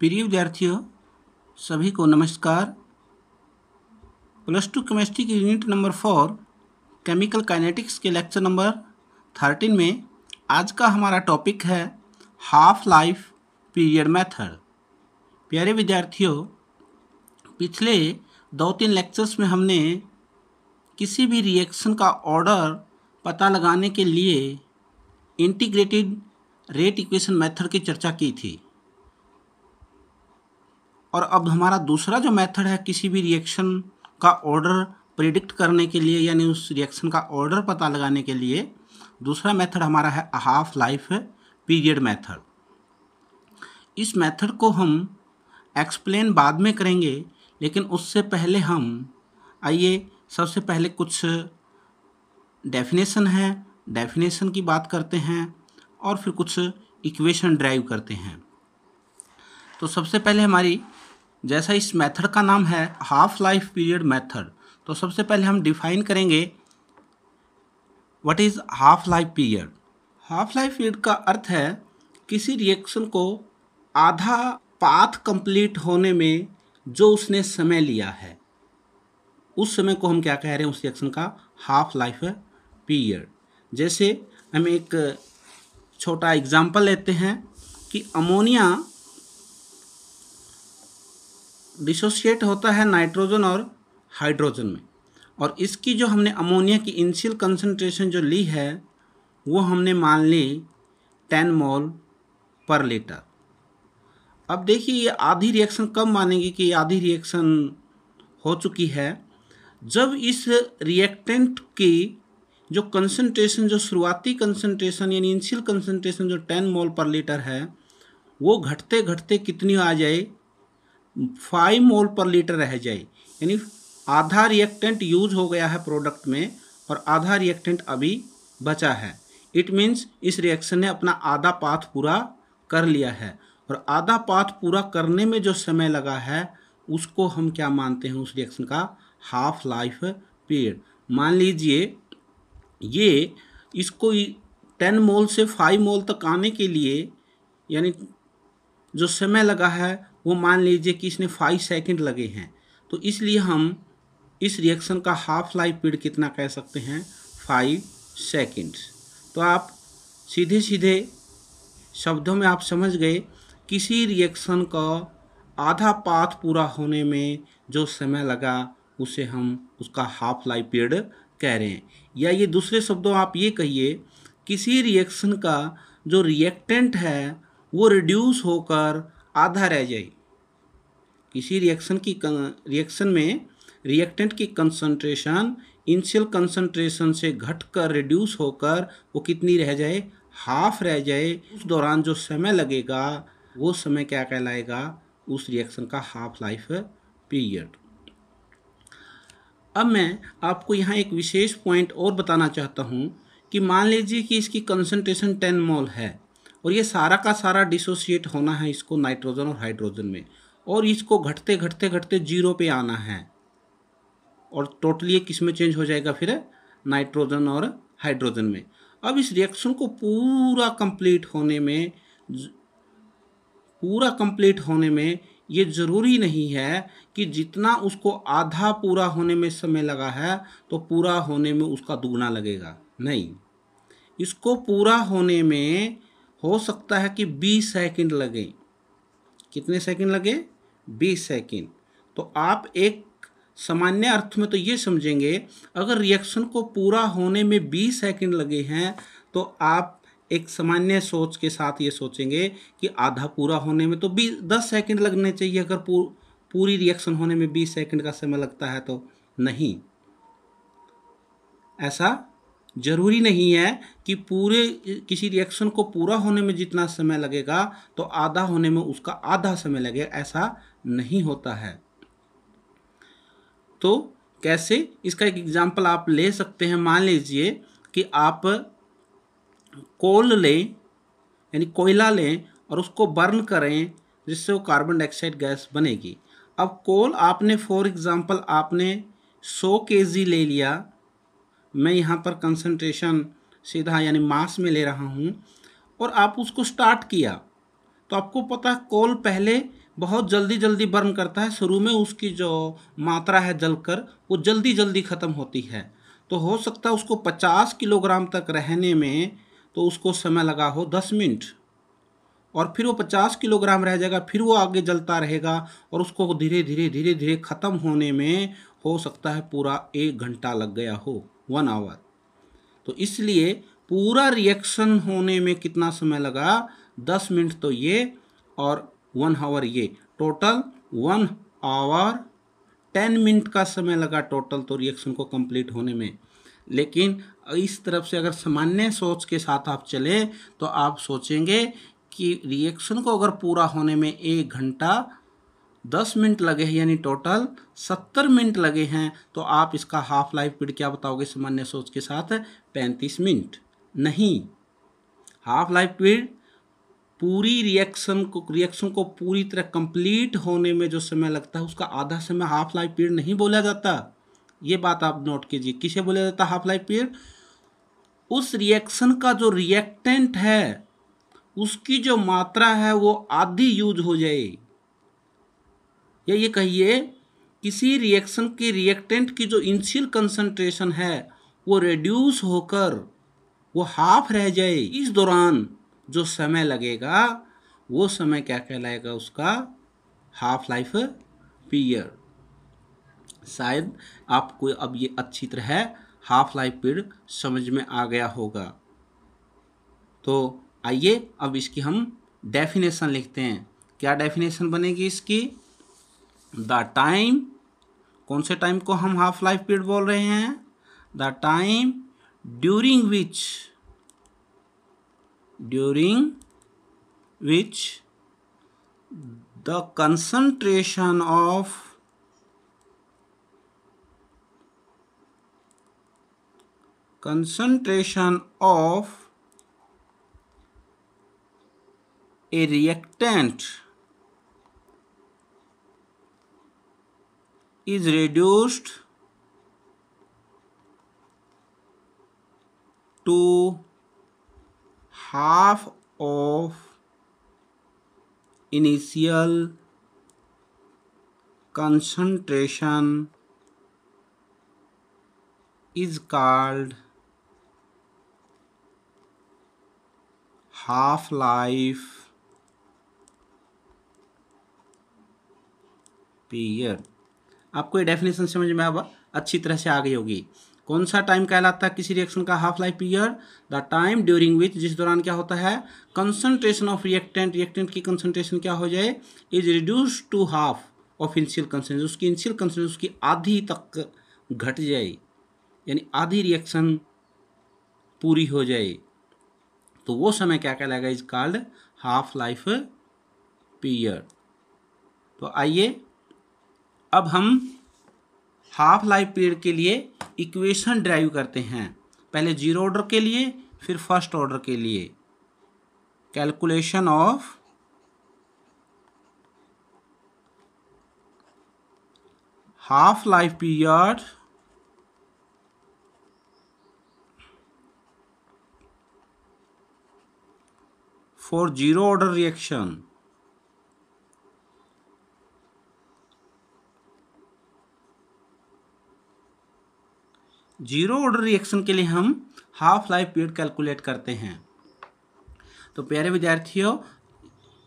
प्रिय विद्यार्थियों, सभी को नमस्कार। +2 केमिस्ट्री की यूनिट नंबर 4 केमिकल काइनेटिक्स के लेक्चर नंबर 13 में आज का हमारा टॉपिक है हाफ लाइफ पीरियड मेथड। प्यारे विद्यार्थियों, पिछले 2-3 लेक्चर्स में हमने किसी भी रिएक्शन का ऑर्डर पता लगाने के लिए इंटीग्रेटेड रेट इक्वेशन मेथड की चर्चा की थी। और अब हमारा दूसरा जो मेथड है किसी भी रिएक्शन का ऑर्डर प्रिडिक्ट करने के लिए, यानी उस रिएक्शन का ऑर्डर पता लगाने के लिए दूसरा मेथड हमारा है हाफ लाइफ पीरियड मेथड। इस मेथड को हम एक्सप्लेन बाद में करेंगे, लेकिन उससे पहले हम आइए सबसे पहले कुछ डेफिनेशन की बात करते हैं और फिर कुछ इक्वेशन ड्राइव करते हैं। तो सबसे पहले हमारी, जैसा इस मेथड का नाम है हाफ लाइफ पीरियड मेथड, तो सबसे पहले हम डिफाइन करेंगे what is half life period. Half life period का अर्थ है किसी रिएक्शन को आधा पाथ कंप्लीट होने में जो उसने समय लिया है, उस समय को हम क्या कह रहे हैं, उस रिएक्शन का हाफ लाइफ पीरियड। जैसे हम एक छोटा एग्जाम्पल लेते हैं कि अमोनिया डिसोशिएट होता है नाइट्रोजन और हाइड्रोजन में, और इसकी जो हमने अमोनिया की इनिशियल कंसंट्रेशन जो ली है वो हमने मान ली 10 मोल पर लीटर। अब देखिए ये आधी रिएक्शन कब मानेंगे कि आधी रिएक्शन हो चुकी है, जब इस रिएक्टेंट की जो कंसंट्रेशन, जो शुरुआती कंसंट्रेशन यानी इनिशियल कंसंट्रेशन जो 10 मोल पर लीटर है, वो घटते घटते कितनी आ जाए, 5 मोल पर लीटर रह जाए। यानी आधा रिएक्टेंट यूज हो गया है प्रोडक्ट में और आधा रिएक्टेंट अभी बचा है। इट मीन्स इस रिएक्शन ने अपना आधा पाथ पूरा कर लिया है, और आधा पाथ पूरा करने में जो समय लगा है उसको हम क्या मानते हैं, उस रिएक्शन का हाफ लाइफ पीरियड। मान लीजिए ये इसको 10 मोल से 5 मोल तक आने के लिए यानी जो समय लगा है वो मान लीजिए कि इसने 5 सेकंड लगे हैं, तो इसलिए हम इस रिएक्शन का हाफ लाइफ पीरियड कितना कह सकते हैं, 5 सेकंड्स। तो आप सीधे सीधे शब्दों में आप समझ गए, किसी रिएक्शन का आधा पाथ पूरा होने में जो समय लगा उसे हम उसका हाफ लाइफ पीरियड कह रहे हैं। या ये दूसरे शब्दों आप ये कहिए, किसी रिएक्शन का जो रिएक्टेंट है वो रिड्यूस होकर आधा रह जाए। किसी रिएक्शन में रिएक्टेंट की कंसंट्रेशन इनिशियल कंसंट्रेशन से घटकर रिड्यूस होकर वो कितनी रह जाए, हाफ रह जाए। उस दौरान जो समय लगेगा वो समय क्या कहलाएगा, उस रिएक्शन का हाफ लाइफ पीरियड। अब मैं आपको यहाँ एक विशेष पॉइंट और बताना चाहता हूँ कि मान लीजिए कि इसकी कंसंट्रेशन 10 मोल है और ये सारा का सारा डिसोशिएट होना है इसको नाइट्रोजन और हाइड्रोजन में, और इसको घटते घटते घटते 0 पे आना है, और टोटली ये किस में चेंज हो जाएगा, फिर नाइट्रोजन और हाइड्रोजन में। अब इस रिएक्शन को पूरा कंप्लीट होने में ये ज़रूरी नहीं है कि जितना उसको आधा पूरा होने में समय लगा है तो पूरा होने में उसका दुगना लगेगा। नहीं, इसको पूरा होने में हो सकता है कि 20 सेकंड लगे। कितने सेकंड लगे, 20 सेकंड। तो आप एक सामान्य अर्थ में तो ये समझेंगे, अगर रिएक्शन को पूरा होने में 20 सेकंड लगे हैं तो आप एक सामान्य सोच के साथ ये सोचेंगे कि आधा पूरा होने में तो 10 सेकंड लगने चाहिए। अगर पूरी रिएक्शन होने में 20 सेकंड का समय लगता है तो नहीं, ऐसा जरूरी नहीं है कि किसी रिएक्शन को पूरा होने में जितना समय लगेगा तो आधा होने में उसका आधा समय लगेगा, ऐसा नहीं होता है। तो कैसे, इसका एक एग्जाम्पल आप ले सकते हैं। मान लीजिए कि आप कोल लें, यानी कोयला लें और उसको बर्न करें जिससे वो कार्बन डाइऑक्साइड गैस बनेगी। अब कोल आपने फॉर एग्जांपल आपने 100 kg ले लिया, मैं यहाँ पर कंसंट्रेशन सीधा यानी मास में ले रहा हूँ, और आप उसको स्टार्ट किया तो आपको पता है कोल पहले बहुत जल्दी जल्दी बर्न करता है, शुरू में उसकी जो मात्रा है जलकर वो जल्दी जल्दी ख़त्म होती है। तो हो सकता है उसको 50 किलोग्राम तक रहने में तो उसको समय लगा हो 10 मिनट, और फिर वो 50 किलोग्राम रह जाएगा, फिर वो आगे जलता रहेगा और उसको धीरे धीरे ख़त्म होने में हो सकता है पूरा 1 घंटा लग गया हो, 1 आवर। तो इसलिए पूरा रिएक्शन होने में कितना समय लगा, 10 मिनट तो ये और 1 आवर ये, टोटल 1 आवर 10 मिनट का समय लगा टोटल तो रिएक्शन को कंप्लीट होने में। लेकिन इस तरफ से अगर सामान्य सोच के साथ आप चले तो आप सोचेंगे कि रिएक्शन को अगर पूरा होने में 1 घंटा 10 मिनट लगे हैं, यानी टोटल 70 मिनट लगे हैं, तो आप इसका हाफ लाइफ पीरियड क्या बताओगे सामान्य सोच के साथ, 35 मिनट। नहीं, हाफ लाइफ पीरियड पूरी रिएक्शन को पूरी तरह कंप्लीट होने में जो समय लगता है उसका आधा समय हाफ लाइफ पीरियड नहीं बोला जाता। ये बात आप नोट कीजिए। किसे बोला जाता है हाफ लाइफ पीरियड? उस रिएक्शन का जो रिएक्टेंट है उसकी जो मात्रा है वो आधी यूज हो जाए, या ये कहिए किसी रिएक्शन के रिएक्टेंट की जो इनिशियल कंसंट्रेशन है वो रिड्यूस होकर वो हाफ रह जाए। इस दौरान जो समय लगेगा वो समय क्या कहलाएगा, उसका हाफ लाइफ पीरियड। शायद आपको अब ये अच्छी तरह हाफ लाइफ पीरियड समझ में आ गया होगा। तो आइए अब इसकी हम डेफिनेशन लिखते हैं। क्या डेफिनेशन बनेगी इसकी? द टाइम, कौन से टाइम को हम हाफ लाइफ पीरियड बोल रहे हैं? The time during which the concentration of a reactant is reduced to half of initial concentration is called half life period. आपको ये डेफिनेशन समझ में अब अच्छी तरह से आ गई होगी। कौन सा टाइम कहलाता है किसी रिएक्शन का half life period? The time during which, जिस दौरान क्या होता है, कंसंट्रेशन ऑफ रिएक्टेंट की कंसंट्रेशन क्या हो जाए, is reduce to half of initial concentration, उसकी इनिशियल कंसंट्रेशन उसकी आधी तक घट जाए, यानी आधी रिएक्शन पूरी हो जाए, तो वो समय क्या कहलाएगा, is called half life period. तो आइए अब हम हाफ लाइफ पीरियड के लिए इक्वेशन ड्राइव करते हैं। पहले जीरो ऑर्डर के लिए, फिर फर्स्ट ऑर्डर के लिए। Calculation of half life period for zero order reaction. Zero order reaction के लिए हम हाफ लाइफ पीरियड कैलकुलेट करते हैं। तो प्यारे विद्यार्थियों,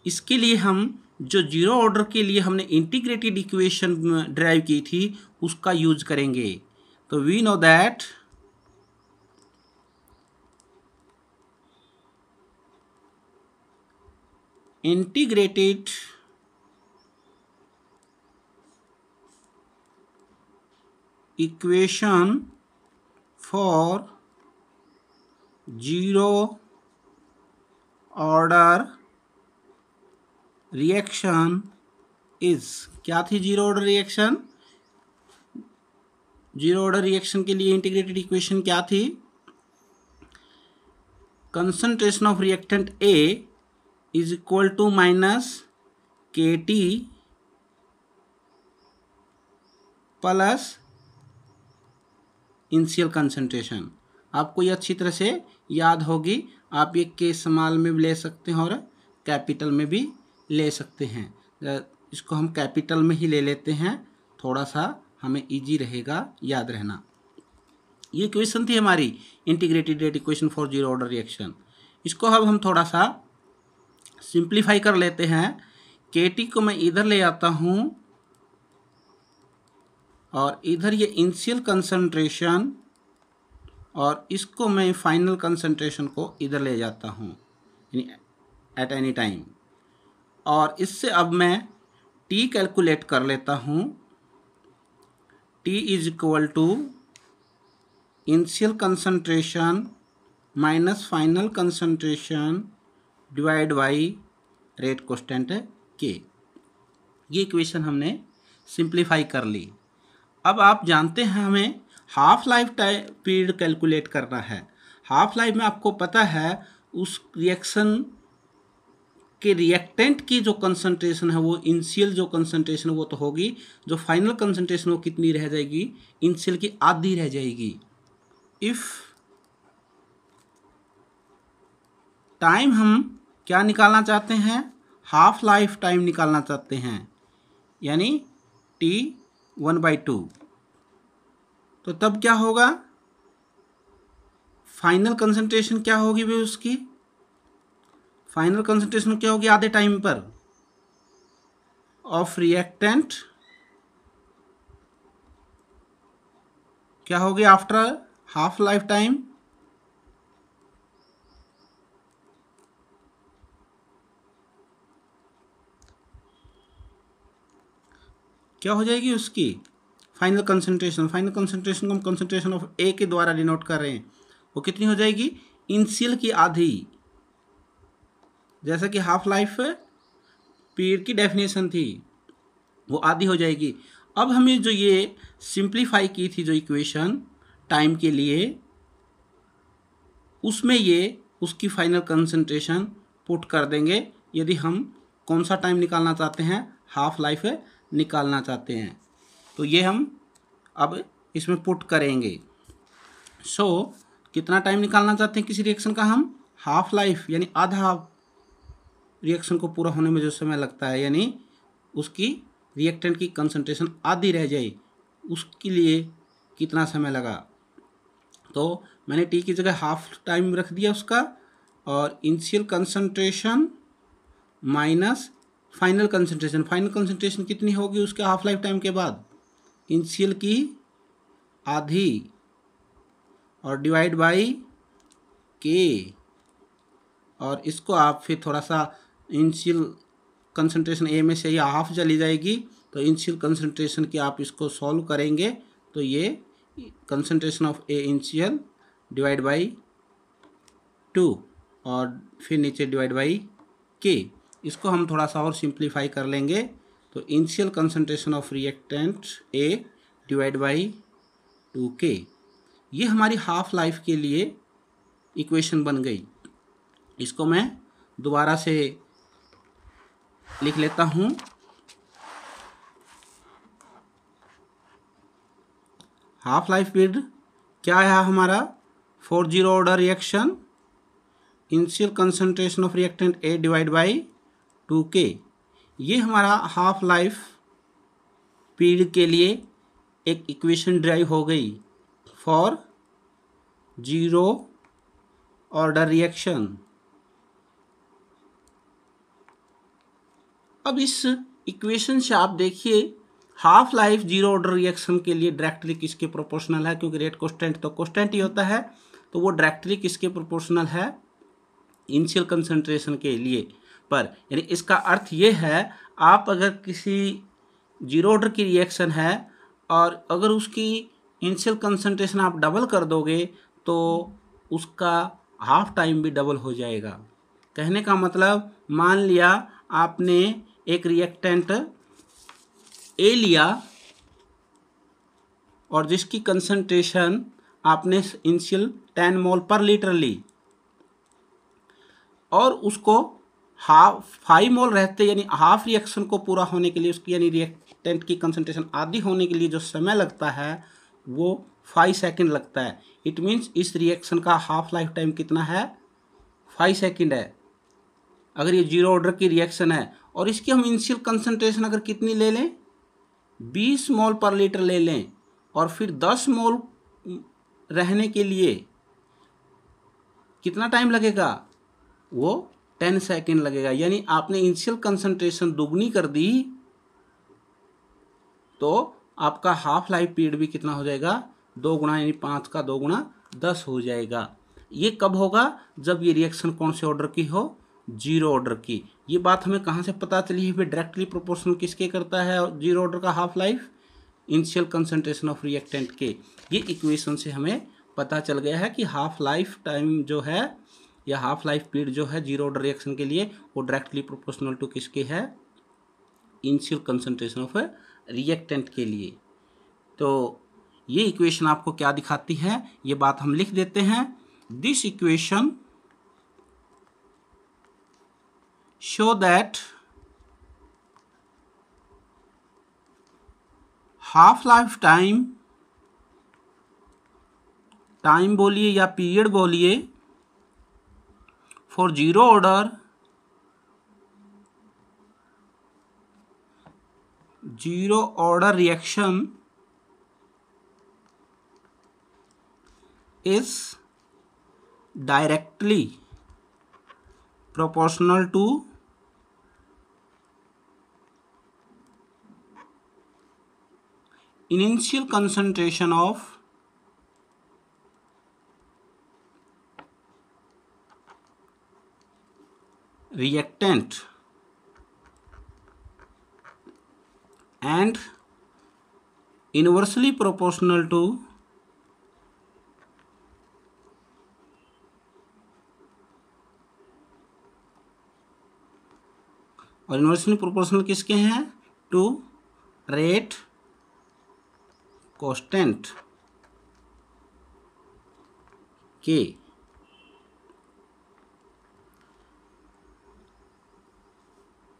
इसके लिए हम जो जीरो ऑर्डर के लिए हमने इंटीग्रेटेड इक्वेशन ड्राइव की थी उसका यूज करेंगे। तो we know that integrated equation for zero order reaction is, क्या थी zero order reaction? Zero order reaction के लिए इंटीग्रेटेड इक्वेशन क्या थी? Concentration of reactant A is equal to minus KT plus initial concentration. आपको ये अच्छी तरह से याद होगी, आप ये के स्मॉल में भी ले सकते हैं और कैपिटल में भी ले सकते हैं। इसको हम कैपिटल में ही ले लेते हैं, थोड़ा सा हमें इजी रहेगा याद रहना। ये इक्वेशन थी हमारी integrated rate equation for zero order reaction. इसको अब हम थोड़ा सा सिंप्लीफाई कर लेते हैं। KT को मैं इधर ले आता हूँ और इधर ये इनिशियल कंसंट्रेशन और इसको मैं फाइनल कंसंट्रेशन को इधर ले जाता हूँ यानी एट एनी टाइम। और इससे अब मैं T कैलकुलेट कर लेता हूँ। T is equal to initial concentration minus final concentration divide by rate constant K। ये इक्वेशन हमने सिंप्लीफाई कर ली। अब आप जानते हैं हमें half life time period calculate करना है। हाफ लाइफ में आपको पता है उस रिएक्शन के रिएक्टेंट की जो कंसंट्रेशन है वो इनिशियल जो कंसंट्रेशन वो तो होगी, जो फाइनल कंसंट्रेशन वो कितनी रह जाएगी, इनिशियल की आधी रह जाएगी। इफ टाइम हम क्या निकालना चाहते हैं, हाफ लाइफ टाइम निकालना चाहते हैं, यानी T 1/2। तो तब क्या होगा, फाइनल कंसंट्रेशन क्या होगी भाई, उसकी फाइनल कंसंट्रेशन क्या होगी आधे टाइम पर ऑफ रिएक्टेंट क्या होगी आफ्टर हाफ लाइफ टाइम, क्या हो जाएगी उसकी फाइनल कंसंट्रेशन। फाइनल कंसंट्रेशन को हम कंसंट्रेशन ऑफ A के द्वारा डिनोट कर रहे हैं, वो कितनी हो जाएगी, इनिशियल की आधी। जैसा कि हाफ लाइफ पीरियड की डेफिनेशन थी वो आधी हो जाएगी। अब हमें जो ये सिंप्लीफाई की थी जो इक्वेशन टाइम के लिए, उसमें ये उसकी फाइनल कंसंट्रेशन पुट कर देंगे यदि हम कौन सा टाइम निकालना चाहते हैं, हाफ लाइफ निकालना चाहते हैं। तो ये हम अब इसमें पुट करेंगे। सो कितना टाइम निकालना चाहते हैं किसी रिएक्शन का हम, हाफ लाइफ यानी आधा रिएक्शन को पूरा होने में जो समय लगता है, यानी उसकी रिएक्टेंट की कंसंट्रेशन आधी रह जाए, उसके लिए कितना समय लगा। तो मैंने T की जगह हाफ टाइम रख दिया उसका, और initial concentration minus final concentration. Final concentration कितनी होगी उसके हाफ लाइफ टाइम के बाद, इनिशियल की आधी, और डिवाइड बाई K। और इसको आप फिर थोड़ा सा इनिशियल कंसंट्रेशन A में से ही हाफ चली जाएगी, तो इनिशियल कंसंट्रेशन की आप इसको सॉल्व करेंगे तो ये concentration of A initial divide by 2 और फिर नीचे डिवाइड बाई K। इसको हम थोड़ा सा और सिंप्लीफाई कर लेंगे तो initial concentration of reactant A divide by 2K। ये हमारी हाफ लाइफ के लिए इक्वेशन बन गई। इसको मैं दोबारा से लिख लेता हूँ। हाफ लाइफ पीरियड क्या है हमारा, for zero order reaction initial concentration of reactant A divide by 2K। ये हमारा हाफ लाइफ पीरियड के लिए एक इक्वेशन ड्राइव हो गई फॉर जीरो ऑर्डर रिएक्शन। अब इस इक्वेशन से आप देखिए half life zero order reaction के लिए डायरेक्टली किसके प्रोपोर्शनल है, क्योंकि रेट कांस्टेंट तो कांस्टेंट ही होता है, तो वो डायरेक्टली किसके प्रोपोर्शनल है, इनिशियल कंसंट्रेशन के लिए पर। यानी इसका अर्थ ये है, आप अगर किसी जीरो ऑर्डर की रिएक्शन है और अगर उसकी इनिशियल कंसंट्रेशन आप डबल कर दोगे तो उसका हाफ टाइम भी डबल हो जाएगा। कहने का मतलब, मान लिया आपने एक रिएक्टेंट A लिया और जिसकी कंसंट्रेशन आपने इनिशियल 10 मोल पर लीटर ली, और उसको 5 मोल रहते यानी हाफ रिएक्शन को पूरा होने के लिए उसकी यानी रिएक्टेंट की कंसंट्रेशन आधी होने के लिए जो समय लगता है वो 5 सेकेंड लगता है। इट मीन्स इस रिएक्शन का हाफ लाइफ टाइम कितना है, 5 सेकेंड है। अगर ये जीरो ऑर्डर की रिएक्शन है और इसकी हम इनिशियल कंसंट्रेशन अगर कितनी ले लें, 20 मोल पर लीटर ले लें, और फिर 10 मोल रहने के लिए कितना टाइम लगेगा, वो 10 सेकेंड लगेगा। यानी आपने इनिशियल कंसंट्रेशन दुगनी कर दी तो आपका हाफ लाइफ पीरियड भी कितना हो जाएगा, 2 गुणा, यानी 5 का 2 गुणा 10 हो जाएगा। ये कब होगा, जब ये रिएक्शन कौन से ऑर्डर की हो, 0 ऑर्डर की। ये बात हमें कहाँ से पता चली है, फिर डायरेक्टली प्रोपोर्शनल किसके करता है 0 ऑर्डर का half life, initial concentration of reactant के। ये इक्वेशन से हमें पता चल गया है कि हाफ लाइफ टाइम जो है या हाफ लाइफ पीरियड जो है 0 ऑर्डर रिएक्शन के लिए वो डायरेक्टली प्रोपोर्शनल टू किसके है, इनिशियल कंसंट्रेशन ऑफ रिएक्टेंट के लिए। तो ये इक्वेशन आपको क्या दिखाती है, ये बात हम लिख देते हैं। This equation show that half life time, time बोलिए या पीरियड बोलिए, for 0 order, 0 order reaction is directly proportional to initial concentration of reactant and inversely proportional to और इन्वर्सली प्रोपोर्शनल किसके हैं, टू रेट कांस्टेंट के।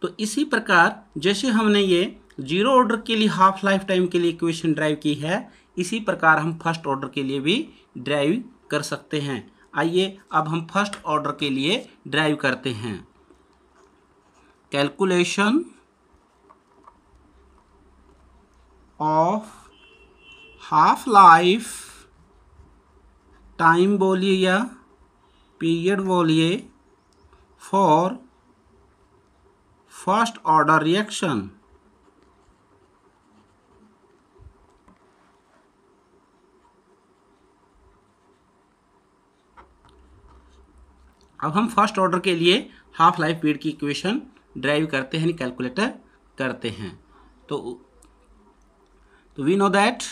तो इसी प्रकार जैसे हमने ये 0 ऑर्डर के लिए हाफ लाइफ टाइम के लिए इक्वेशन ड्राइव की है, इसी प्रकार हम फर्स्ट ऑर्डर के लिए भी ड्राइव कर सकते हैं। आइए अब हम फर्स्ट ऑर्डर के लिए ड्राइव करते हैं। Calculation of half life time बोलिए या पीरियड बोलिए फॉर फर्स्ट ऑर्डर रिएक्शन। अब हम फर्स्ट ऑर्डर के लिए हाफ लाइफ पीरियड की इक्वेशन ड्राइव करते हैं, कैलकुलेटर करते हैं। तो we know that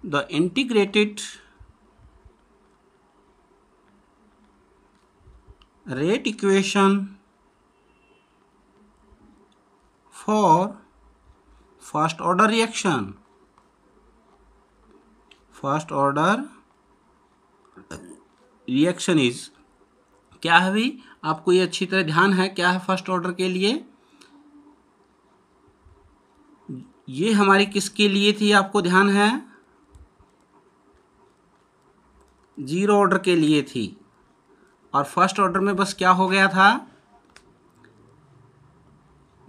the integrated rate equation for first order reaction, first order reaction is, क्या है भाई, आपको ये अच्छी तरह ध्यान है क्या है फर्स्ट ऑर्डर के लिए, ये हमारी किसके लिए थी, आपको ध्यान है, 0 ऑर्डर के लिए थी। और फर्स्ट ऑर्डर में बस क्या हो गया था,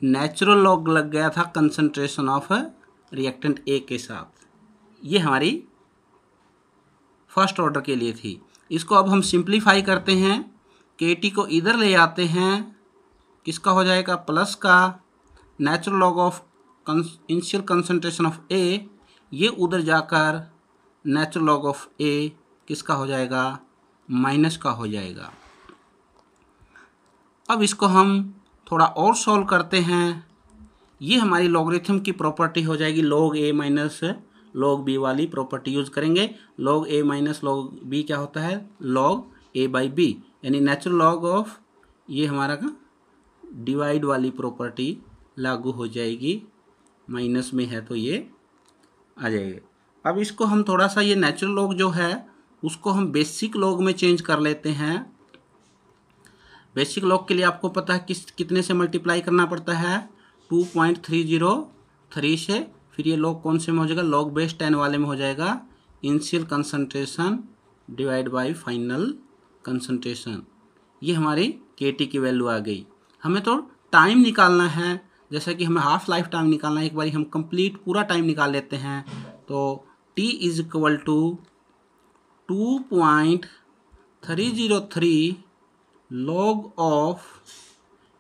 नेचुरल लॉग लग गया था कंसंट्रेशन ऑफ रिएक्टेंट ए के साथ। ये हमारी फर्स्ट ऑर्डर के लिए थी। इसको अब हम सिंप्लीफाई करते हैं, KT को इधर ले आते हैं, किसका हो जाएगा, प्लस का natural log of initial concentration of A, ये उधर जाकर नेचुरल लॉग ऑफ ए किसका हो जाएगा, माइनस का हो जाएगा। अब इसको हम थोड़ा और सॉल्व करते हैं। ये हमारी लॉगरिथम की प्रॉपर्टी हो जाएगी, log a minus log b वाली प्रॉपर्टी यूज़ करेंगे। log a minus log b क्या होता है, log a बाई बी, यानी नेचुरल लॉग ऑफ, ये हमारा का डिवाइड वाली प्रॉपर्टी लागू हो जाएगी, माइनस में है तो ये आ जाएगा। अब इसको हम थोड़ा सा, ये नेचुरल लॉग जो है उसको हम बेसिक लॉग में चेंज कर लेते हैं। बेसिक लॉग के लिए आपको पता है कितने से मल्टीप्लाई करना पड़ता है, 2.303 से, फिर ये लॉग कौन से में हो जाएगा, log बेस 10 वाले में हो जाएगा, initial concentration divide by final concentration. ये हमारी KT की वैल्यू आ गई। हमें तो टाइम निकालना है, जैसे कि हमें हाफ लाइफ टाइम निकालना है। एक बार हम कंप्लीट पूरा टाइम निकाल लेते हैं। तो T is equal to 2.303 log of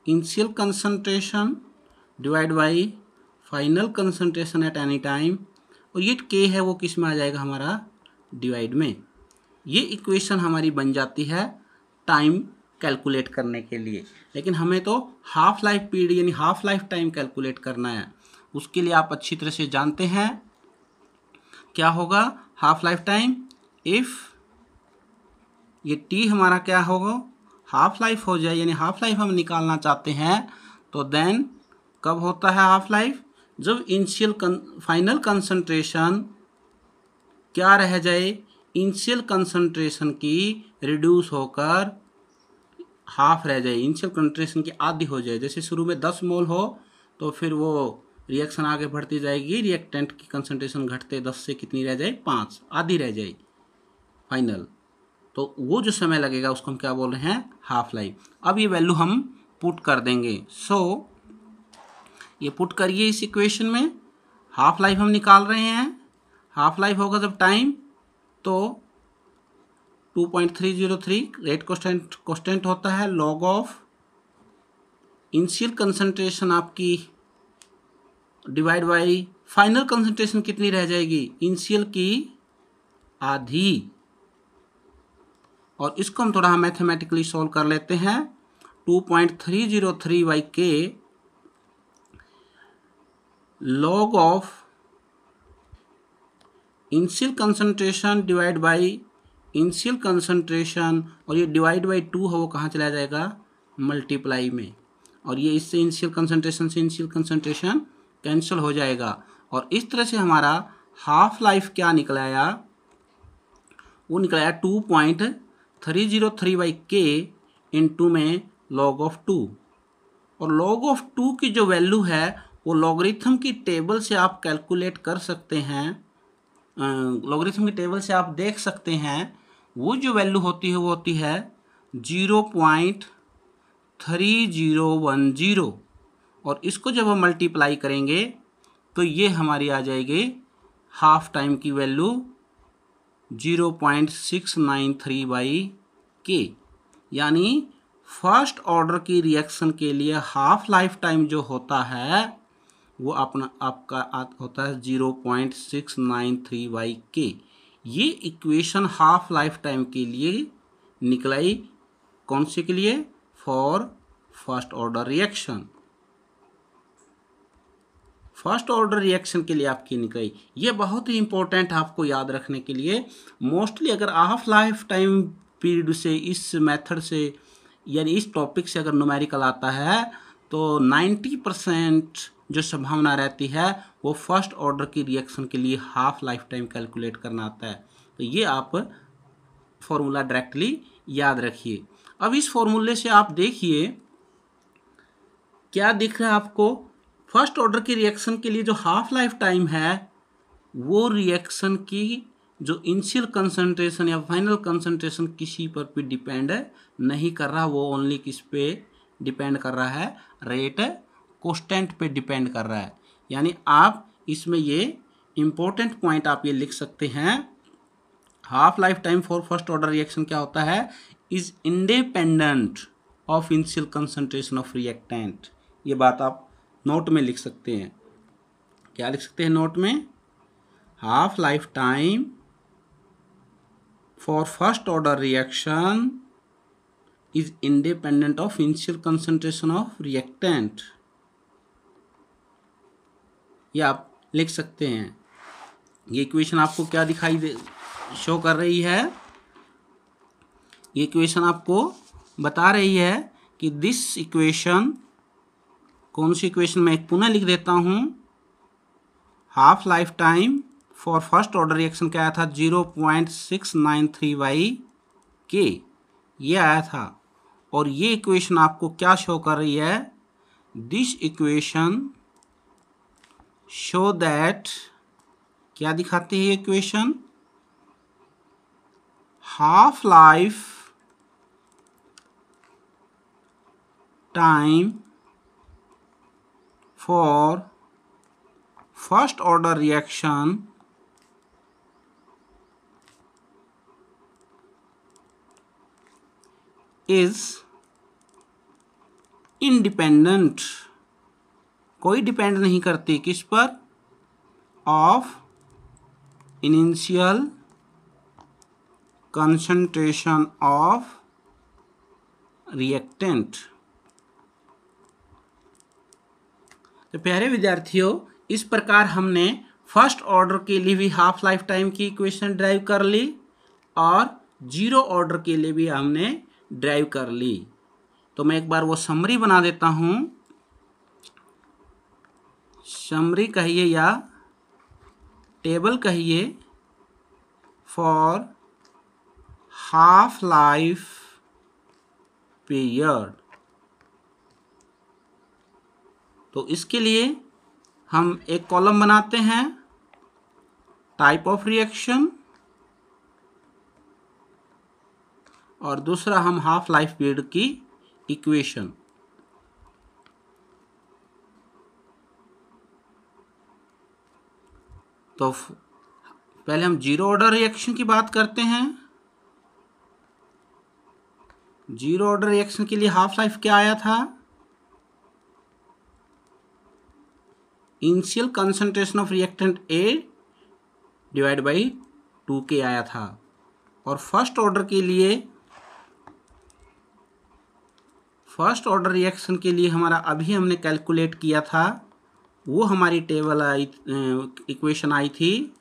initial concentration divide by final concentration at any time, और ये K है वो किस में आ जाएगा हमारा, डिवाइड में। ये इक्वेशन हमारी बन जाती है टाइम कैलकुलेट करने के लिए। लेकिन हमें तो हाफ लाइफ पीरियड यानी हाफ लाइफ टाइम कैलकुलेट करना है। उसके लिए आप अच्छी तरह से जानते हैं क्या होगा हाफ लाइफ टाइम। इफ़ ये T हमारा क्या होगा, हाफ लाइफ हो जाए, यानी हाफ लाइफ हम निकालना चाहते हैं, तो देन कब होता है हाफ लाइफ, जब इनिशियल फाइनल कंसंट्रेशन क्या रह जाए, इनिशियल कंसंट्रेशन की रिड्यूस होकर हाफ रह जाए, इनिशियल कंसंट्रेशन की आधी हो जाए। जैसे शुरू में 10 मोल हो तो फिर वो रिएक्शन आगे बढ़ती जाएगी, रिएक्टेंट की कंसंट्रेशन घटते 10 से कितनी रह जाए, 5, आधी रह जाए फाइनल। तो वो जो समय लगेगा उसको हम क्या बोल रहे हैं, हाफ लाइफ। अब ये वैल्यू हम पुट कर देंगे। सो ये पुट करिए इस इक्वेशन में। हाफ लाइफ हम निकाल रहे हैं। हाफ लाइफ होगा जब टाइम, तो 2.303 रेट कांस्टेंट होता है, लॉग ऑफ इनिशियल कंसंट्रेशन आपकी डिवाइड बाई फाइनल कंसंट्रेशन कितनी रह जाएगी, इनिशियल की आधी। और इसको हम थोड़ा मैथमेटिकली सॉल्व कर लेते हैं। 2.303 by K log of initial concentration divide by initial concentration, और ये डिवाइड बाई 2 है वो कहाँ चला जाएगा, मल्टीप्लाई में। और ये इससे इनिशियल कंसंट्रेशन से इनिशियल कंसंट्रेशन कैंसिल हो जाएगा। और इस तरह से हमारा हाफ लाइफ क्या निकलाया, वो निकलाया 2.303 बाई K इंटू में लॉग ऑफ 2। और लॉग ऑफ 2 की जो वैल्यू है वो लॉगरिथम की टेबल से आप कैलकुलेट कर सकते हैं, लॉगरिथम की टेबल से आप देख सकते हैं। वो जो वैल्यू होती है वो होती है 0.3010। और इसको जब हम मल्टीप्लाई करेंगे तो ये हमारी आ जाएगी हाफ टाइम की वैल्यू 0.693 बाई K। यानी फर्स्ट ऑर्डर की रिएक्शन के लिए हाफ लाइफ टाइम जो होता है वो आपका होता है 0.693 बाई K। ये इक्वेशन हाफ लाइफ टाइम के लिए निकलाई, कौन से के लिए, for first order reaction. First order reaction के लिए आपकी निकली। ये बहुत ही इंपॉर्टेंट आपको याद रखने के लिए। मोस्टली अगर हाफ लाइफ टाइम पीरियड से, इस मेथड से, यानी इस टॉपिक से अगर न्यूमेरिकल आता है तो 90% जो संभावना रहती है वो फर्स्ट ऑर्डर की रिएक्शन के लिए हाफ लाइफ टाइम कैलकुलेट करना आता है। तो ये आप फॉर्मूला डायरेक्टली याद रखिए। अब इस फॉर्मूले से आप देखिए क्या दिख रहा है आपको, फर्स्ट ऑर्डर की रिएक्शन के लिए जो हाफ लाइफ टाइम है वो रिएक्शन की जो इनिशियल कंसंट्रेशन या फाइनल कंसंट्रेशन किसी पर भी डिपेंड नहीं कर रहा, वो ओनली किस पे डिपेंड कर रहा है, रेट कांस्टेंट पे डिपेंड कर रहा है। यानी आप इसमें ये इम्पोर्टेंट पॉइंट आप ये लिख सकते हैं, half life time for first order reaction क्या होता है, is independent of initial concentration of reactant. ये बात आप नोट में लिख सकते हैं। क्या लिख सकते हैं नोट में, half life time for first order reaction is independent of initial concentration of reactant. ये आप लिख सकते हैं। ये इक्वेशन आपको क्या दिखाई दे शो कर रही है, ये इक्वेशन आपको बता रही है कि दिस इक्वेशन, कौन सी इक्वेशन, मैं एक पुनः लिख देता हूँ। Half life time for first order reaction क्या आया था, 0.693 बाई K ये आया था। और ये इक्वेशन आपको क्या शो कर रही है, दिस इक्वेशन शो दैट, क्या दिखाती है ये equation, half life time for first order reaction is independent, कोई डिपेंड नहीं करती किस पर, of initial concentration of reactant. तो प्यारे विद्यार्थियों, इस प्रकार हमने फर्स्ट ऑर्डर के लिए भी हाफ लाइफ टाइम की इक्वेशन ड्राइव कर ली और जीरो ऑर्डर के लिए भी हमने ड्राइव कर ली। तो मैं एक बार वो समरी बना देता हूँ, समरी कहिए या टेबल कहिए, फॉर हाफ लाइफ पीरियड। तो इसके लिए हम एक कॉलम बनाते हैं, टाइप ऑफ रिएक्शन, और दूसरा हम हाफ लाइफ पीरियड की इक्वेशन। तो पहले हम जीरो ऑर्डर रिएक्शन की बात करते हैं। जीरो ऑर्डर रिएक्शन के लिए हाफ लाइफ क्या आया था, initial concentration of reactant A divide by 2K आया था। और फर्स्ट ऑर्डर के लिए, फर्स्ट ऑर्डर रिएक्शन के लिए हमारा अभी हमने कैलकुलेट किया था, वो हमारी टेबल आई, इक्वेशन आई थी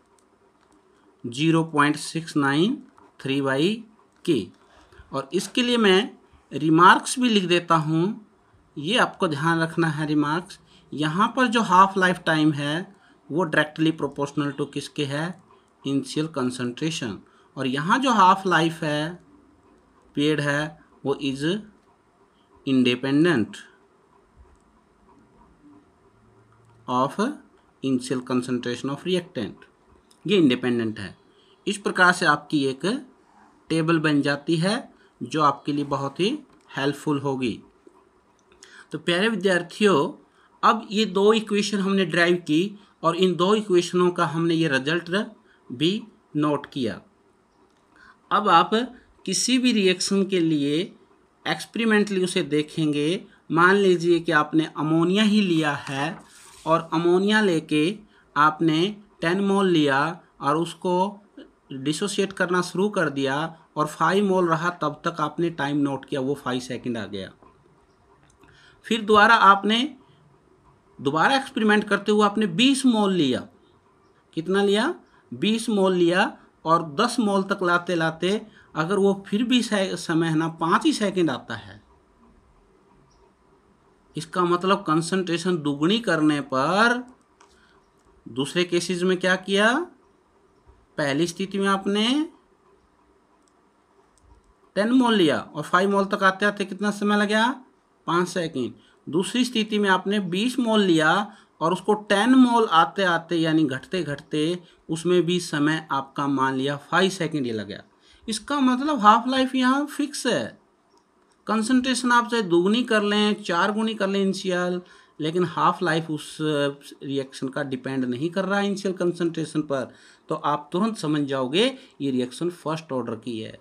0.693/K। और इसके लिए मैं रिमार्क्स भी लिख देता हूँ, ये आपको ध्यान रखना है रिमार्क्स। यहाँ पर जो हाफ लाइफ टाइम है वो डायरेक्टली प्रोपोर्शनल टू किसके है, इनिशियल कंसंट्रेशन। और यहाँ जो हाफ लाइफ है पीरियड है वो is independent of initial concentration of reactant, ये इंडिपेंडेंट है। इस प्रकार से आपकी एक टेबल बन जाती है जो आपके लिए बहुत ही हेल्पफुल होगी। तो प्यारे विद्यार्थियों, अब ये दो इक्वेशन हमने ड्राइव की और इन दो इक्वेशनों का हमने ये रिजल्ट भी नोट किया। अब आप किसी भी रिएक्शन के लिए एक्सपेरिमेंटली उसे देखेंगे। मान लीजिए कि आपने अमोनिया ही लिया है और अमोनिया लेके आपने 10 मोल लिया और उसको डिसोशिएट करना शुरू कर दिया और 5 मोल रहा, तब तक आपने टाइम नोट किया, वो 5 सेकंड आ गया। फिर दोबारा आपने दोबारा एक्सपेरिमेंट करते हुए आपने 20 मोल लिया, कितना लिया, 20 मोल लिया, और 10 मोल तक लाते लाते अगर वो फिर भी समय है ना 5 ही सेकंड आता है, इसका मतलब कंसंट्रेशन दुगनी करने पर दूसरे केसेस में क्या किया, पहली स्थिति में आपने 10 मोल लिया और 5 मोल तक आते आते कितना समय लगा, 5 सेकंड। दूसरी स्थिति में आपने 20 मोल लिया और उसको 10 मोल आते आते यानी घटते घटते उसमें भी समय आपका मान लिया 5 सेकंड ये लगा। इसका मतलब हाफ लाइफ यहाँ फिक्स है। कंसंट्रेशन आप चाहे दुगनी कर लें, 4 गुनी कर लें इनिशियल, लेकिन हाफ लाइफ उस रिएक्शन का डिपेंड नहीं कर रहा है इनिशियल कंसंट्रेशन पर। तो आप तुरंत समझ जाओगे ये रिएक्शन फर्स्ट ऑर्डर की है।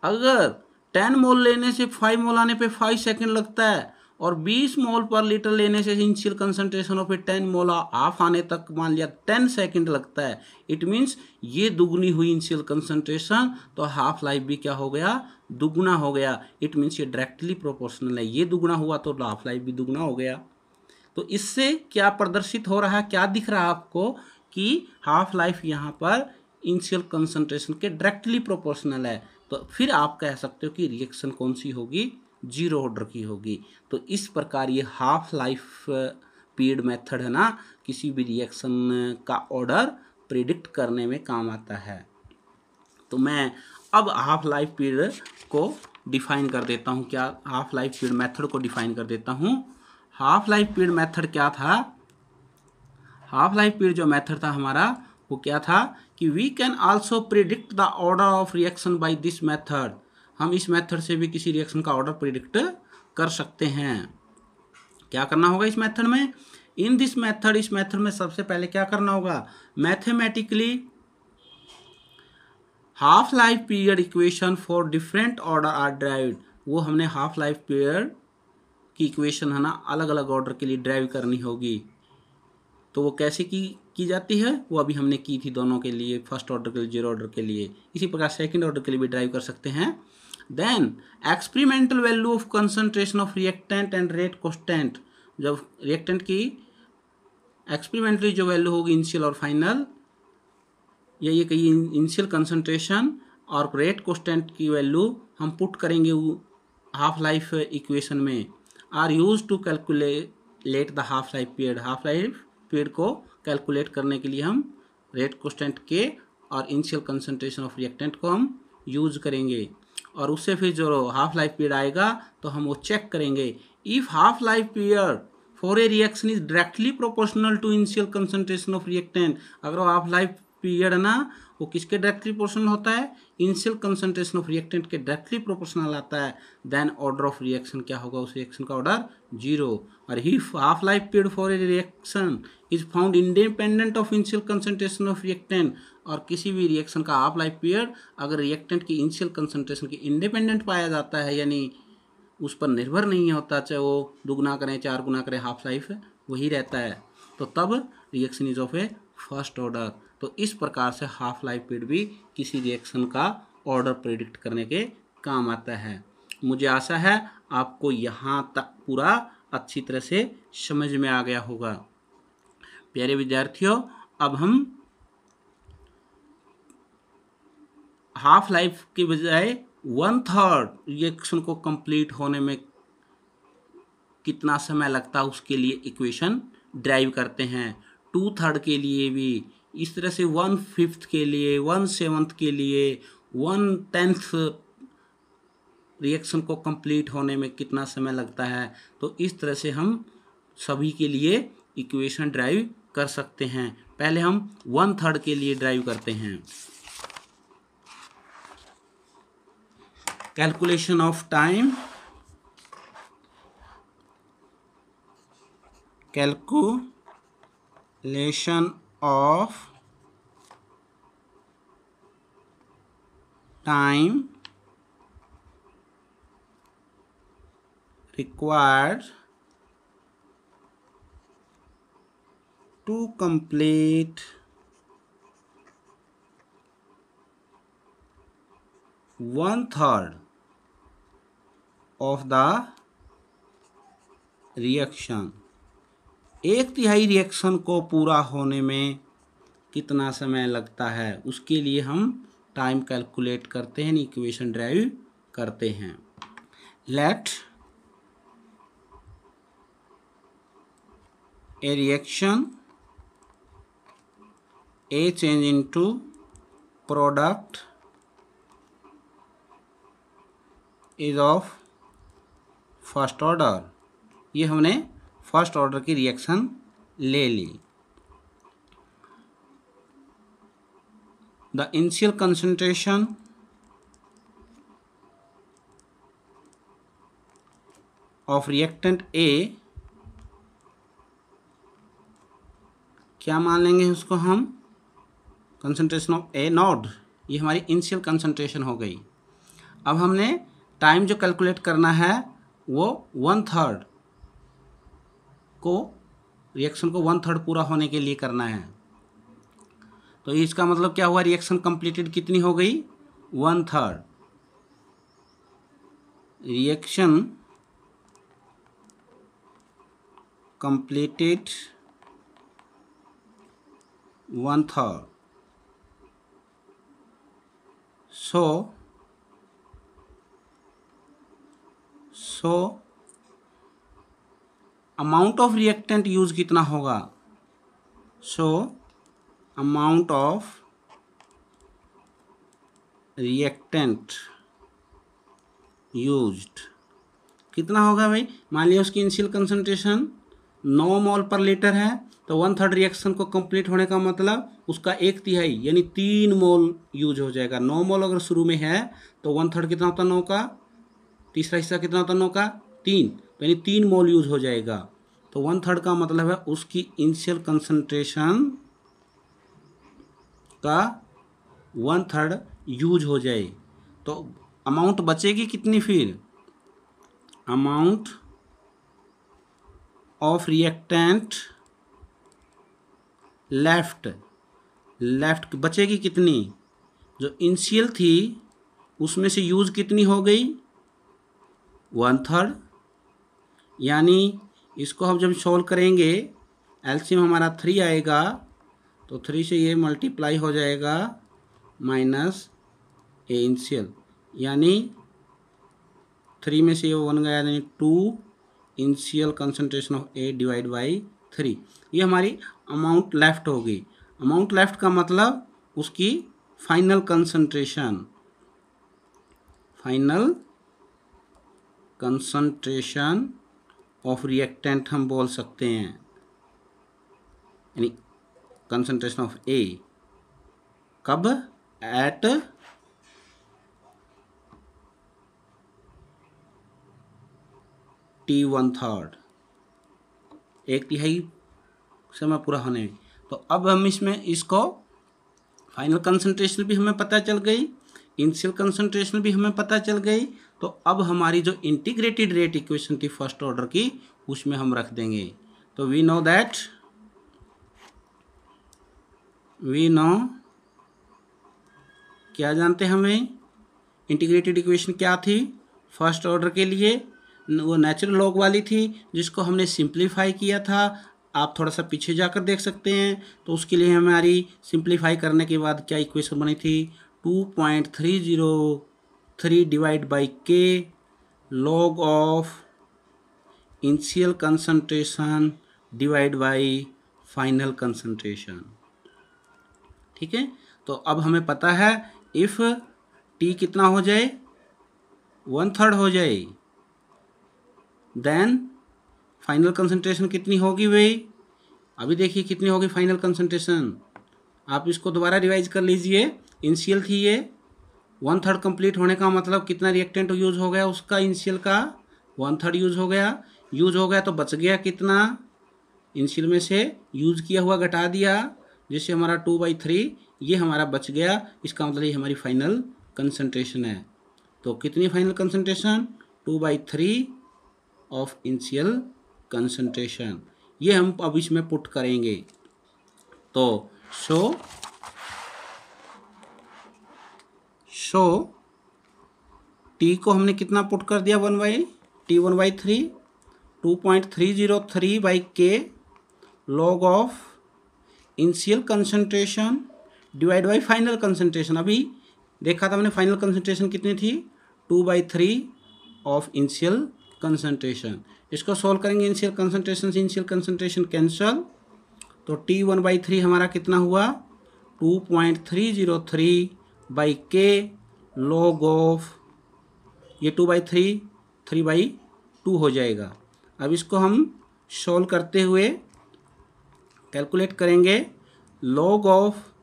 अगर 10 मोल लेने से 5 मोल आने पे 5 सेकंड लगता है और 20 मोल पर लीटर लेने से इनिशियल कंसंट्रेशन और फिर 10 मोल ऑफ आने तक मान लिया 10 सेकंड लगता है, इट मीन्स ये दुगनी हुई इनिशियल कंसंट्रेशन, तो हाफ लाइफ भी क्या हो गया, दुगना हो गया। इट मीन्स ये डायरेक्टली प्रोपोर्शनल है, ये दुगना हुआ तो हाफ लाइफ भी दुगना हो गया। तो इससे क्या प्रदर्शित हो रहा है, क्या दिख रहा है आपको कि हाफ लाइफ यहाँ पर इनिशियल कंसंट्रेशन के डायरेक्टली प्रोपोर्शनल है। तो फिर आप कह सकते हो कि रिएक्शन कौन सी होगी, जीरो ऑर्डर की होगी। तो इस प्रकार ये हाफ लाइफ पीरियड मेथड है ना, किसी भी रिएक्शन का ऑर्डर प्रिडिक्ट करने में काम आता है। तो मैं अब हाफ लाइफ पीरियड को डिफाइन कर देता हूँ, क्या हाफ लाइफ पीरियड मेथड को डिफाइन कर देता हूँ। हाफ लाइफ पीरियड मेथड क्या था, हाफ लाइफ पीरियड जो मेथड था हमारा वो क्या था कि we can also predict the order of reaction by this method, हम इस मेथड से भी किसी रिएक्शन का ऑर्डर प्रिडिक्ट कर सकते हैं। क्या करना होगा इस मेथड में? इन दिस मेथड, इस मेथड में सबसे पहले क्या करना होगा? Mathematically half life period equation for different order are derived, वो हमने हाफ लाइफ पीरियड की इक्वेशन है ना अलग अलग ऑर्डर के लिए ड्राइव करनी होगी। तो वो कैसे की जाती है? वो अभी हमने की थी दोनों के लिए, फर्स्ट ऑर्डर के लिए, जीरो ऑर्डर के लिए। इसी प्रकार सेकंड ऑर्डर के लिए भी ड्राइव कर सकते हैं। Then experimental value of concentration of reactant and rate constant, जब रिएक्टेंट की एक्सपेरिमेंटली जो वैल्यू होगी इनिशियल और फाइनल, या ये कही इनिशियल कंसंट्रेशन और रेट कांस्टेंट की वैल्यू हम पुट करेंगे हाफ लाइफ इक्वेशन में, are use to calculate the half life period. Half life period को कैलकुलेट करने के लिए हम रेट कांस्टेंट के और इनिशियल कंसंट्रेशन ऑफ रिएक्टेंट को हम यूज करेंगे, और उससे फिर जो हाफ लाइफ पीरियड आएगा तो हम वो चेक करेंगे। If half life period for a reaction is directly proportional to initial concentration of reactant, अगर वो हाफ लाइफ पीरियड है ना वो किसके डायरेक्टली प्रोपोर्शनल होता है? इनिशियल कंसंट्रेशन ऑफ रिएक्टेंट के डायरेक्टली प्रोपोर्शनल आता है, देन ऑर्डर ऑफ रिएक्शन क्या होगा? उस रिएक्शन का ऑर्डर 0। और if half life period for a reaction is found independent of initial concentration of reactant, और किसी भी रिएक्शन का हाफ लाइफ पीरियड अगर रिएक्टेंट की इनिशियल कंसंट्रेशन के इंडिपेंडेंट पाया जाता है, यानी उस पर निर्भर नहीं होता, चाहे वो दुगुना करें 4 गुना करें, हाफ लाइफ वही रहता है, तो तब reaction is of A first order. तो इस प्रकार से हाफ लाइफ पीरियड भी किसी रिएक्शन का ऑर्डर प्रेडिक्ट करने के काम आता है। मुझे आशा है आपको यहाँ तक पूरा अच्छी तरह से समझ में आ गया होगा। प्यारे विद्यार्थियों, अब हम हाफ लाइफ के बजाय 1/3 रिएक्शन को कंप्लीट होने में कितना समय लगता है उसके लिए इक्वेशन ड्राइव करते हैं। 2/3 के लिए भी इस तरह से, 1/5 के लिए, 1/7 के लिए, 1/10 रिएक्शन को कंप्लीट होने में कितना समय लगता है, तो इस तरह से हम सभी के लिए इक्वेशन ड्राइव कर सकते हैं। पहले हम 1/3 के लिए ड्राइव करते हैं। Calculation of time, calculation of time required to complete 1/3 of the reaction, 1/3 reaction को पूरा होने में कितना समय लगता है, उसके लिए हम टाइम कैलकुलेट करते हैं, इक्वेशन ड्राइव करते हैं। Let a reaction A change into product is of first order. ये हमने फर्स्ट ऑर्डर की रिएक्शन ले ली। The initial concentration of reactant A, क्या मान लेंगे उसको हम? कंसंट्रेशन ऑफ ए नॉट, ये हमारी इनिशियल कंसंट्रेशन हो गई। अब हमने टाइम जो कैलकुलेट करना है वो 1/3 को, रिएक्शन को 1/3 पूरा होने के लिए करना है। तो इसका मतलब क्या हुआ? रिएक्शन कंप्लीटेड कितनी हो गई? 1/3। Reaction completed 1/3। So amount of reactant use कितना होगा? So amount of reactant used कितना होगा भाई? मान लिया उसकी इनिशियल कंसंट्रेशन 9 मोल पर लीटर है तो 1/3 रिएक्शन को कंप्लीट होने का मतलब उसका 1/3 यानी 3 मोल यूज हो जाएगा। 9 मोल अगर शुरू में है तो 1/3 कितना होता है 9 का, तीसरा हिस्सा कितना होता है 9 का 3, तो यानी 3 मोल यूज हो जाएगा। तो 1/3 का मतलब है उसकी इनिशियल कंसंट्रेशन का 1/3 यूज हो जाए। तो अमाउंट बचेगी कितनी फिर, अमाउंट ऑफ रिएक्टेंट लेफ्ट बचेगी कितनी, जो इनिशियल थी उसमें से यूज कितनी हो गई 1/3, यानी इसको हम जब सॉल्व करेंगे एलसीएम हमारा 3 आएगा तो 3 से ये मल्टीप्लाई हो जाएगा माइनस ए इनिशियल, यानी 3 में से ये 1 गया यानी 2 initial concentration of A divide by 3। ये हमारी अमाउंट लेफ्ट होगी। अमाउंट लेफ्ट का मतलब उसकी फाइनल कंसंट्रेशन ऑफ रिएक्टेंट हम बोल सकते हैं, यानी कंसंट्रेशन ऑफ ए कब, एट T1/3, 1/3 समय पूरा होने में। तो अब हम इसमें इसको फाइनल कंसंट्रेशन भी हमें पता चल गई, इनिशियल कंसंट्रेशन भी हमें पता चल गई। तो अब हमारी जो इंटीग्रेटेड रेट इक्वेशन थी फर्स्ट ऑर्डर की उसमें हम रख देंगे। तो वी नो क्या जानते हैं हमें, इंटीग्रेटेड इक्वेशन क्या थी फर्स्ट ऑर्डर के लिए, वो नेचुरल लॉग वाली थी जिसको हमने सिंप्लीफाई किया था। आप थोड़ा सा पीछे जाकर देख सकते हैं। तो उसके लिए हमारी सिंप्लीफाई करने के बाद क्या इक्वेशन बनी थी, 2.303 डिवाइड बाई के log of initial concentration divide by final concentration. ठीक है, तो अब हमें पता है इफ़ टी कितना हो जाए 1/3 हो जाए देन फाइनल कंसंट्रेशन कितनी होगी भाई, अभी देखिए कितनी होगी फाइनल कंसंट्रेशन। आप इसको दोबारा रिवाइज कर लीजिए। इनिशियल थी ये 1/3 कंप्लीट होने का मतलब कितना रिएक्टेंट यूज हो गया, उसका इनिशियल का 1/3 यूज हो गया तो बच गया कितना, इनिशियल में से यूज किया हुआ घटा दिया जिससे हमारा 2/3 ये हमारा बच गया। इसका मतलब ये हमारी फाइनल कंसंट्रेशन है। तो कितनी final concentration, 2/3 of initial concentration. ये हम अब इसमें पुट करेंगे। तो शो टी को हमने कितना पुट कर दिया 1/3 2.303 बाई के log of initial concentration divide by final concentration. अभी देखा था हमने फाइनल कंसंट्रेशन कितनी थी 2/3 ऑफ इनिशियल कंसंट्रेशन। इसको सॉल्व करेंगे इनिशियल कंसंट्रेशन से इनिशियल कंसंट्रेशन कैंसल, तो T1/3 हमारा कितना हुआ 2.303 बाई के लॉग ऑफ, ये 2/3 3/2 हो जाएगा। अब इसको हम सॉल्व करते हुए कैलकुलेट करेंगे लॉग ऑफ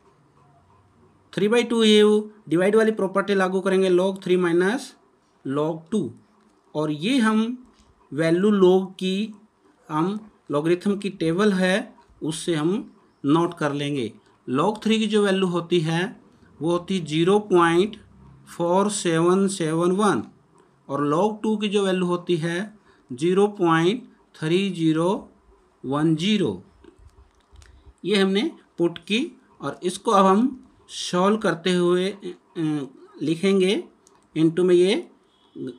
3/2 ये डिवाइड वाली प्रॉपर्टी लागू करेंगे log 3 माइनस log 2, और ये हम वैल्यू log की हम लॉगरिथम की टेबल है उससे हम नोट कर लेंगे। log 3 की जो वैल्यू होती है वो होती 0.4771 और log 2 की जो वैल्यू होती है 0.3010। ये हमने पुट की और इसको अब हम सॉल्व करते हुए लिखेंगे इनटू में, ये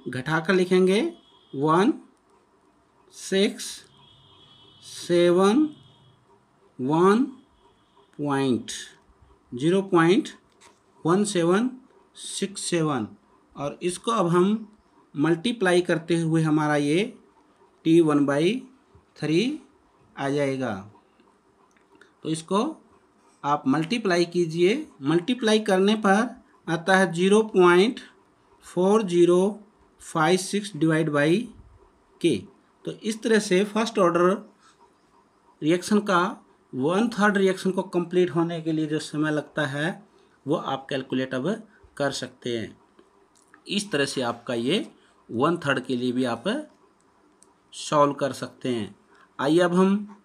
घटाकर लिखेंगे 0.1767 और इसको अब हम मल्टीप्लाई करते हुए हमारा ये T1/3 आ जाएगा। तो इसको आप मल्टीप्लाई कीजिए, मल्टीप्लाई करने पर आता है 0.4056 डिवाइड बाई के। तो इस तरह से फर्स्ट ऑर्डर रिएक्शन का 1/3 रिएक्शन को कंप्लीट होने के लिए जो समय लगता है वो आप कैलकुलेट अब कर सकते हैं। इस तरह से आपका ये 1/3 के लिए भी आप सॉल्व कर सकते हैं। आइए अब हम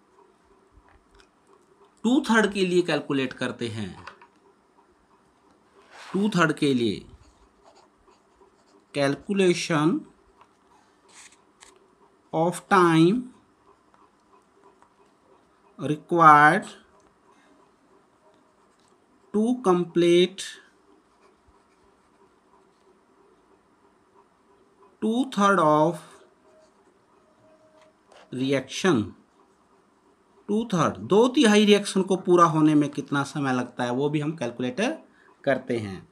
2/3 के लिए कैलकुलेट करते हैं। 2/3 के लिए calculation of time required to complete 2/3 of reaction. 2/3 2/3 reaction को पूरा होने में कितना समय लगता है वो भी हम कैलकुलेट करते हैं।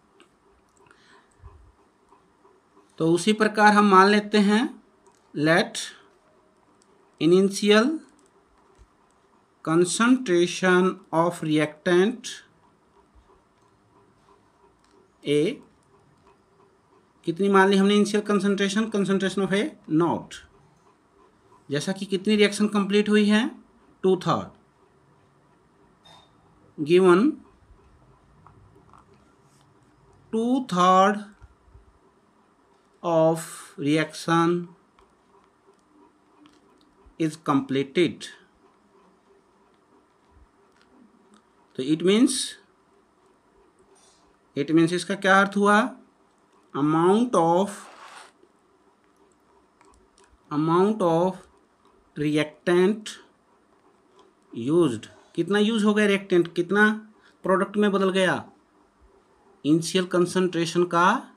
तो उसी प्रकार हम मान लेते हैं let initial concentration of reactant A, कितनी मान ली हमने initial concentration of A not, जैसा कि कितनी रिएक्शन कंप्लीट हुई है 2/3 given 2/3 of reaction is completed. तो इट मीन्स इसका क्या अर्थ हुआ, अमाउंट ऑफ रिएक्टेंट यूज्ड, कितना यूज हो गया रिएक्टेंट, कितना प्रोडक्ट में बदल गया, इनिशियल कंसंट्रेशन का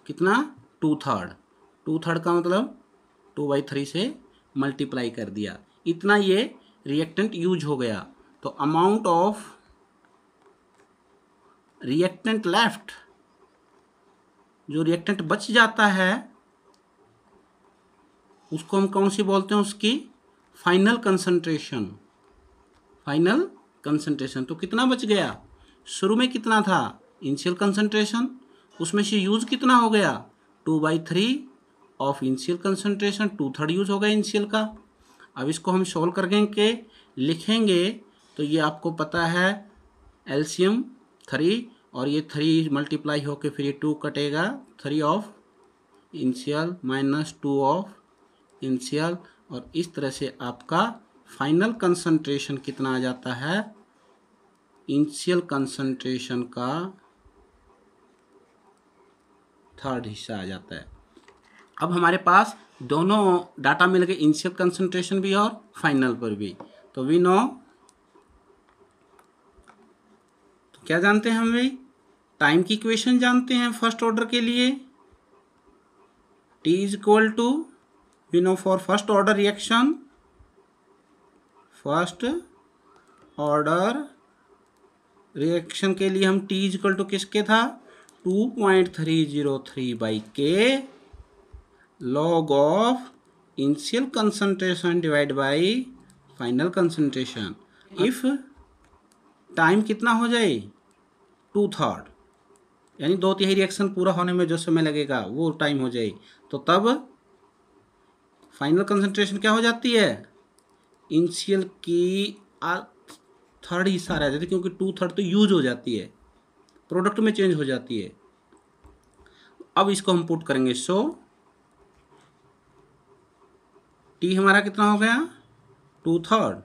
कितना 2/3 का मतलब 2/3 से मल्टीप्लाई कर दिया, इतना ये रिएक्टेंट यूज हो गया। तो अमाउंट ऑफ रिएक्टेंट लेफ्ट, जो रिएक्टेंट बच जाता है उसको हम कौन सी बोलते हैं, उसकी फाइनल कंसंट्रेशन। तो कितना बच गया, शुरू में कितना था इनिशियल कंसंट्रेशन, उसमें से यूज कितना हो गया 2/3 ऑफ इनिशियल कंसंट्रेशन, 2/3 यूज हो गया इनिशियल का। अब इसको हम सॉल्व करके लिखेंगे तो ये आपको पता है एलसीएम 3 और ये 3 मल्टीप्लाई होके फिर ये 2 कटेगा, 3 of initial minus 2 of initial, और इस तरह से आपका फाइनल कंसंट्रेशन कितना आ जाता है, इनिशियल कंसंट्रेशन का 3rd हिस्सा आ जाता है। अब हमारे पास दोनों डाटा मिल गए, इनिशियल कंसंट्रेशन भी और फाइनल पर भी। तो वी नो, तो क्या जानते हैं हम भी, टाइम की इक्वेशन जानते हैं फर्स्ट ऑर्डर के लिए, T is equal to, we know for first order reaction, first order reaction के लिए हम T इज इक्वल टू किसके था 2.303/K log of initial concentration divide by final concentration. If time कितना हो जाए 2/3, यानी 2/3 रिएक्शन पूरा होने में जो समय लगेगा वो टाइम हो जाए, तो तब फाइनल कंसंट्रेशन क्या हो जाती है, इनिशियल की 3rd हिस्सा रह जाती है, क्योंकि 2/3 तो यूज हो जाती है, प्रोडक्ट में चेंज हो जाती है। अब इसको हम पुट करेंगे, सो T हमारा कितना हो गया 2/3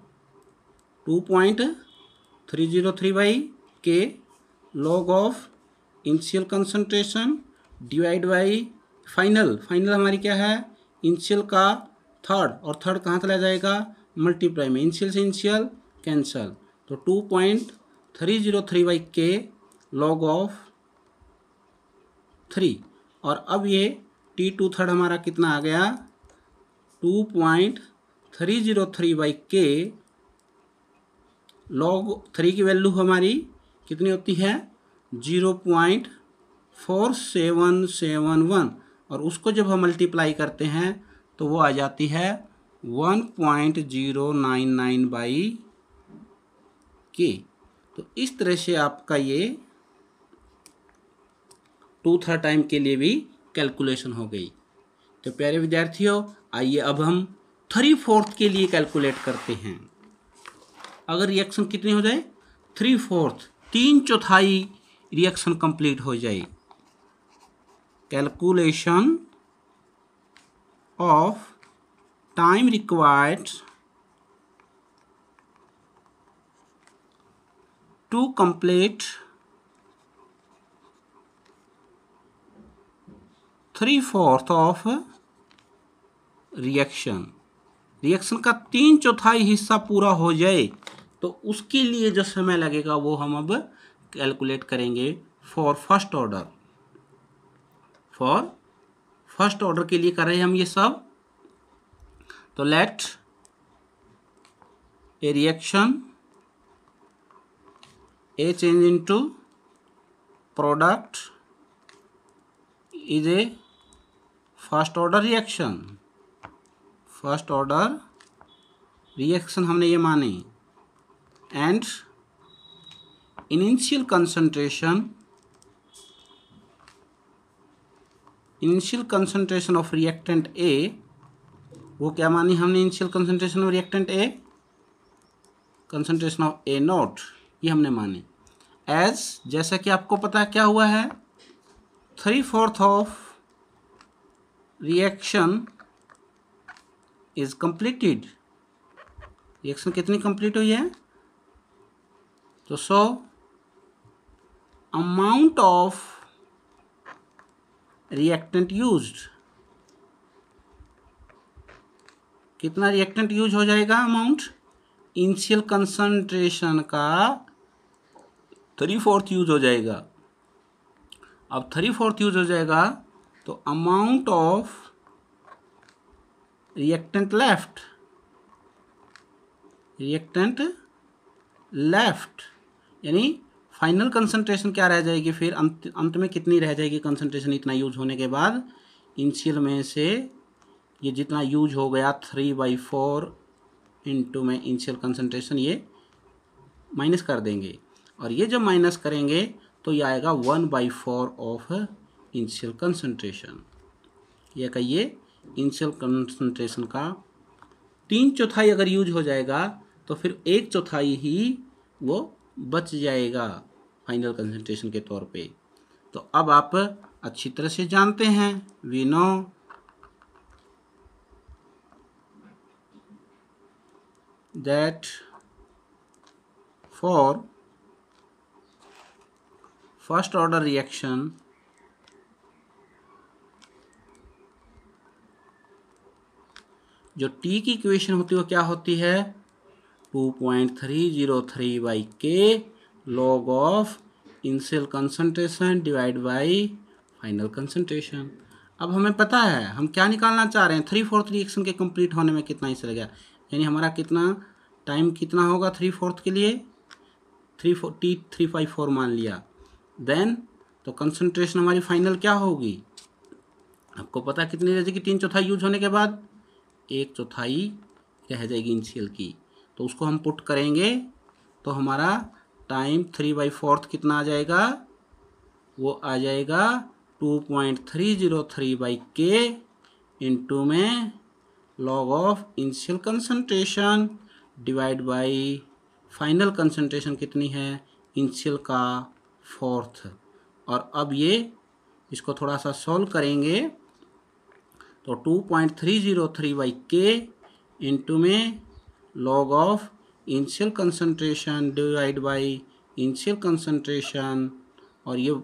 2.303/K log of initial concentration divide by final हमारी क्या है इनिशियल का 3rd, और 3rd कहाँ चला जाएगा मल्टीप्लाई में, इनिशियल से इनिशियल कैंसल, तो 2.303/K log ऑफ 3, और अब ये T 2/3 हमारा कितना आ गया 2.303/K log 3 की वैल्यू हमारी कितनी होती है 0.4771, और उसको जब हम मल्टीप्लाई करते हैं तो वो आ जाती है 1.099/K। तो इस तरह से आपका ये 2/3 टाइम के लिए भी कैलकुलेशन हो गई। तो प्यारे विद्यार्थियों, आइए अब हम 3/4 के लिए कैलकुलेट करते हैं। अगर रिएक्शन कितनी हो जाए 3/4, 3/4 रिएक्शन कंप्लीट हो जाए, calculation of time required to complete 3/4 of reaction. Reaction का 3/4 हिस्सा पूरा हो जाए तो उसके लिए जो समय लगेगा वो हम अब कैलकुलेट करेंगे for first order. For first order के लिए कर रहे हैं हम ये सब। तो let a reaction A change into product is a first order reaction. First order reaction हमने ये माने, and initial concentration of reactant A, वो क्या मानी हमने initial concentration of reactant A, concentration of A not, ये हमने माने एज, जैसा कि आपको पता है क्या हुआ है 3/4 of reaction is completed. Reaction कितनी कंप्लीट हुई है, तो so amount of reactant used, कितना रिएक्टेंट यूज हो जाएगा, अमाउंट इनिशियल कंसंट्रेशन का 3/4 यूज हो जाएगा। अब 3/4 यूज हो जाएगा तो अमाउंट ऑफ रिएक्टेंट लेफ्ट, यानी फाइनल कंसंट्रेशन क्या रह जाएगी, फिर अंत में कितनी रह जाएगी कंसंट्रेशन इतना यूज होने के बाद। इनिशियल में से ये जितना यूज हो गया 3/4 इंटू में इनिशियल कंसंट्रेशन, ये माइनस कर देंगे, और ये जब माइनस करेंगे तो ये आएगा 1/4 ऑफ इनिशियल कंसंट्रेशन। यह कहिए इनिशियल कंसंट्रेशन का 3/4 अगर यूज हो जाएगा तो फिर 1/4 ही वो बच जाएगा फाइनल कंसंट्रेशन के तौर पे। तो अब आप अच्छी तरह से जानते हैं, we know that for first order reaction जो टी की इक्वेशन होती है वो क्या होती है, 2.303/K log of initial concentration divide by final concentration. अब हमें पता है हम क्या निकालना चाह रहे हैं, 3/4 रिएक्शन के कंप्लीट होने में कितना हिस्सा लगेगा, यानी हमारा कितना टाइम कितना होगा 3/4 के लिए, 3/4 मान लिया। देन तो कंसंट्रेशन हमारी फाइनल क्या होगी, आपको पता कितनी रह जाएगी 3/4 यूज होने के बाद, 1/4 रह जाएगी इनिशियल की, तो उसको हम पुट करेंगे तो हमारा टाइम 3/4 कितना आ जाएगा, वो आ जाएगा 2.303/K इंटू में log of initial concentration divide by final concentration कितनी है, इनिशियल का 4th। और अब ये इसको थोड़ा सा सॉल्व करेंगे तो 2.303/K इंटू में log of initial concentration divide by initial concentration, और ये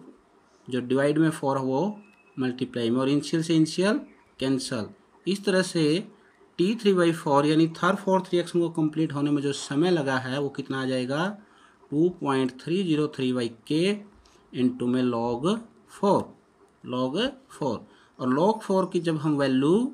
जो डिवाइड में 4 वो मल्टीप्लाई में, और इनिशियल से इनिशियल कैंसल। इस तरह से T3/4 यानी 3/4 रिएक्शन को कंप्लीट होने में जो समय लगा है वो कितना आ जाएगा 2.303/K इंटू में log 4। और log 4 की जब हम वैल्यू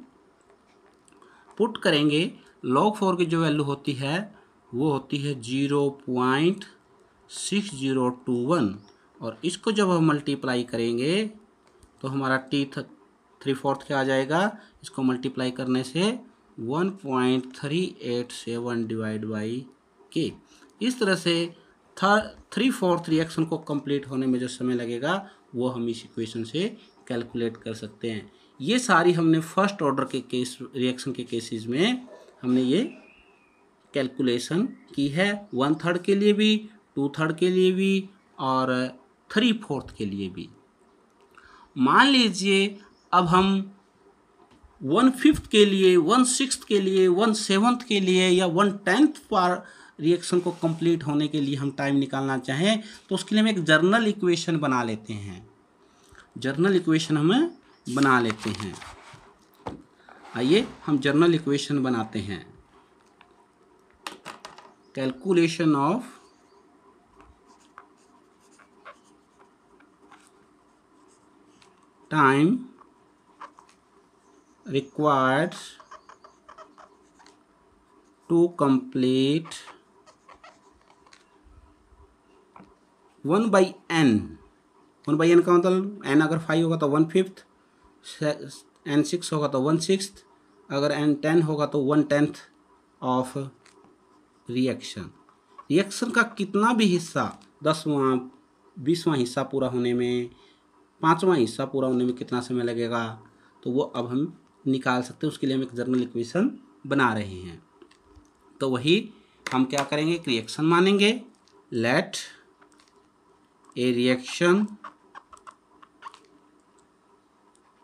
पुट करेंगे, log 4 की जो वैल्यू होती है वो होती है 0.6021, और इसको जब हम मल्टीप्लाई करेंगे तो हमारा T3/4 क्या आ जाएगा, इसको मल्टीप्लाई करने से 1.387 डिवाइड बाई K। इस तरह से 3/4 रिएक्शन को कंप्लीट होने में जो समय लगेगा वो हम इस इक्वेशन से कैलकुलेट कर सकते हैं। ये सारी हमने फर्स्ट ऑर्डर के केस रिएक्शन के केसेस में हमने ये कैलकुलेशन की है 1/3 के लिए भी, 2/3 के लिए भी और 3/4 के लिए भी। मान लीजिए अब हम 1/5 के लिए, 1/6 के लिए, 1/7 के लिए या 1/10 पर रिएक्शन को कंप्लीट होने के लिए हम टाइम निकालना चाहें तो उसके लिए हम एक जर्नल इक्वेशन बना लेते हैं। जर्नल इक्वेशन हमें बना लेते हैं। आइए हम जर्नल इक्वेशन बनाते हैं। Calculation of time required to complete 1/n। 1/n का मतलब n अगर 5 होगा तो 1/5, n 6 होगा तो 1/6, अगर n 10 होगा तो 1/10 ऑफ रिएक्शन। रिएक्शन का कितना भी हिस्सा, 10वां 20वां हिस्सा पूरा होने में, 5वां हिस्सा पूरा होने में कितना समय लगेगा, तो वो अब हम निकाल सकते हैं। उसके लिए हम एक जर्नल इक्वेशन बना रहे हैं। तो वही हम क्या करेंगे, एक रिएक्शन मानेंगे। Let a reaction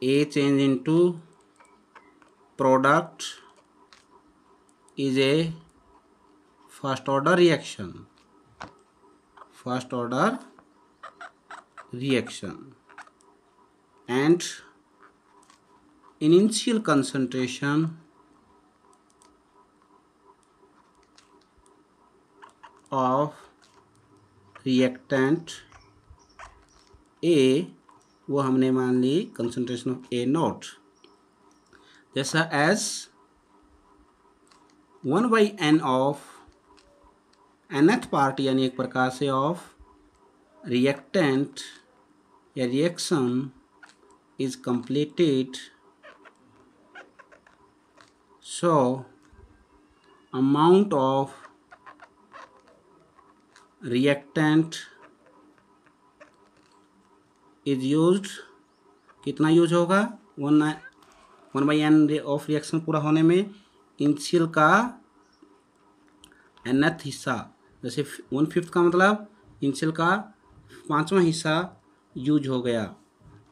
A change into product is a first order reaction. First order reaction and initial concentration of reactant A, वो हमने मान ली concentration of A0, जैसा as 1/n of nth part, यानी एक प्रकार से ऑफ रिएक्टेंट या reaction is completed, so amount of reactant is used, कितना यूज होगा, 1/n ऑफ रिएक्शन पूरा होने में इनिशियल का nth हिस्सा, जैसे 1/5 का मतलब इनिशियल का 5वां हिस्सा यूज हो गया,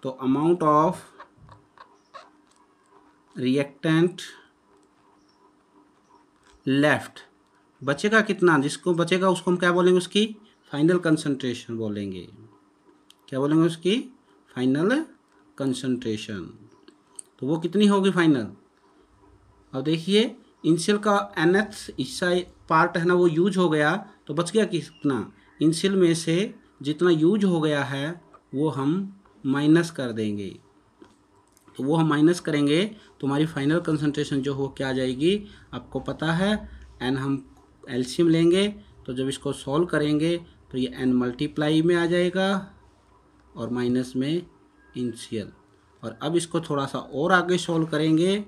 तो अमाउंट ऑफ रिएक्टेंट लेफ्ट बचेगा कितना, जिसको बचेगा उसको हम क्या बोलेंगे, उसकी फाइनल कंसंट्रेशन बोलेंगे। क्या बोलेंगे, उसकी फाइनल कंसंट्रेशन। तो वो कितनी होगी फाइनल। अब देखिए इनिशियल का nth हिस्सा पार्ट है ना, वो यूज हो गया, तो बच गया कितना, इनिशियल में से जितना यूज हो गया है वो हम माइनस कर देंगे। तो वो हम माइनस करेंगे तो हमारी फाइनल कंसंट्रेशन जो हो क्या आ जाएगी, आपको पता है n हम एलसीएम लेंगे, तो जब इसको सॉल्व करेंगे तो ये n मल्टीप्लाई में आ जाएगा और माइनस में इनिशियल। और अब इसको थोड़ा सा और आगे सॉल्व करेंगे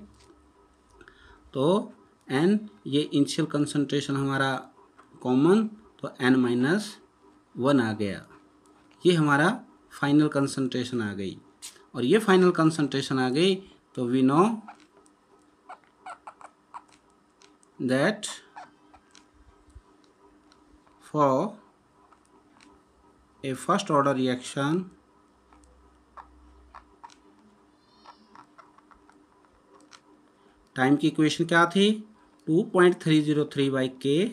तो n, ये इनिशियल कंसंट्रेशन हमारा कॉमन, तो n-1 आ गया। ये हमारा फाइनल कंसंट्रेशन आ गई। और ये फाइनल कंसंट्रेशन आ गई तो we know that for a first order reaction time की इक्वेशन क्या थी, 2.303/K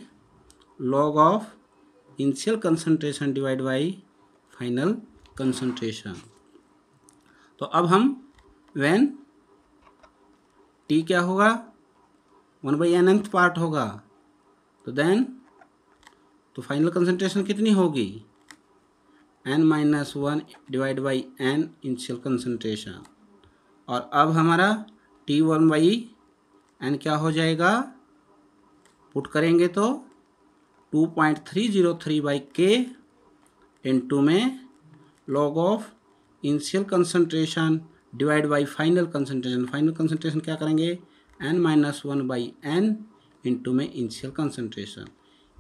log of initial concentration divide by final concentration. तो अब हम व्हेन T क्या होगा, 1/nth पार्ट होगा, तो देन तो फाइनल कंसंट्रेशन कितनी होगी, n-1 divide by n initial concentration. और अब हमारा T1/n क्या हो जाएगा, पुट करेंगे तो 2.303/K इनटू में log of initial concentration divide by final concentration. Final concentration क्या करेंगे, n-1/n इंटू में इनिशियल कंसंट्रेशन।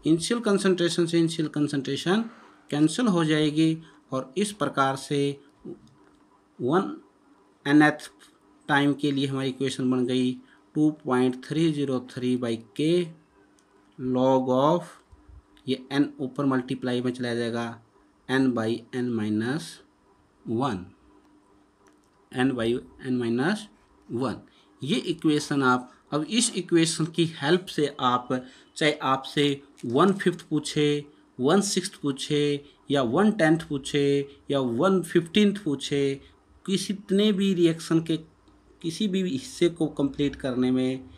इनिशियल कंसंट्रेशन से इनिशियल कंसंट्रेशन कैंसिल हो जाएगी और इस प्रकार से 1nth टाइम के लिए हमारी इक्वेशन बन गई 2.303 बाई के लॉग ऑफ, ये n ऊपर मल्टीप्लाई में चला जाएगा n by n minus 1, n by n minus 1। ये इक्वेशन आप, अब इस इक्वेशन की हेल्प से आप, चाहे आपसे 1/5 पूछे, 1/6 पूछे, या 1/10 पूछे, या 1/15 पूछे, कितने भी रिएक्शन के किसी भी हिस्से को कंप्लीट करने में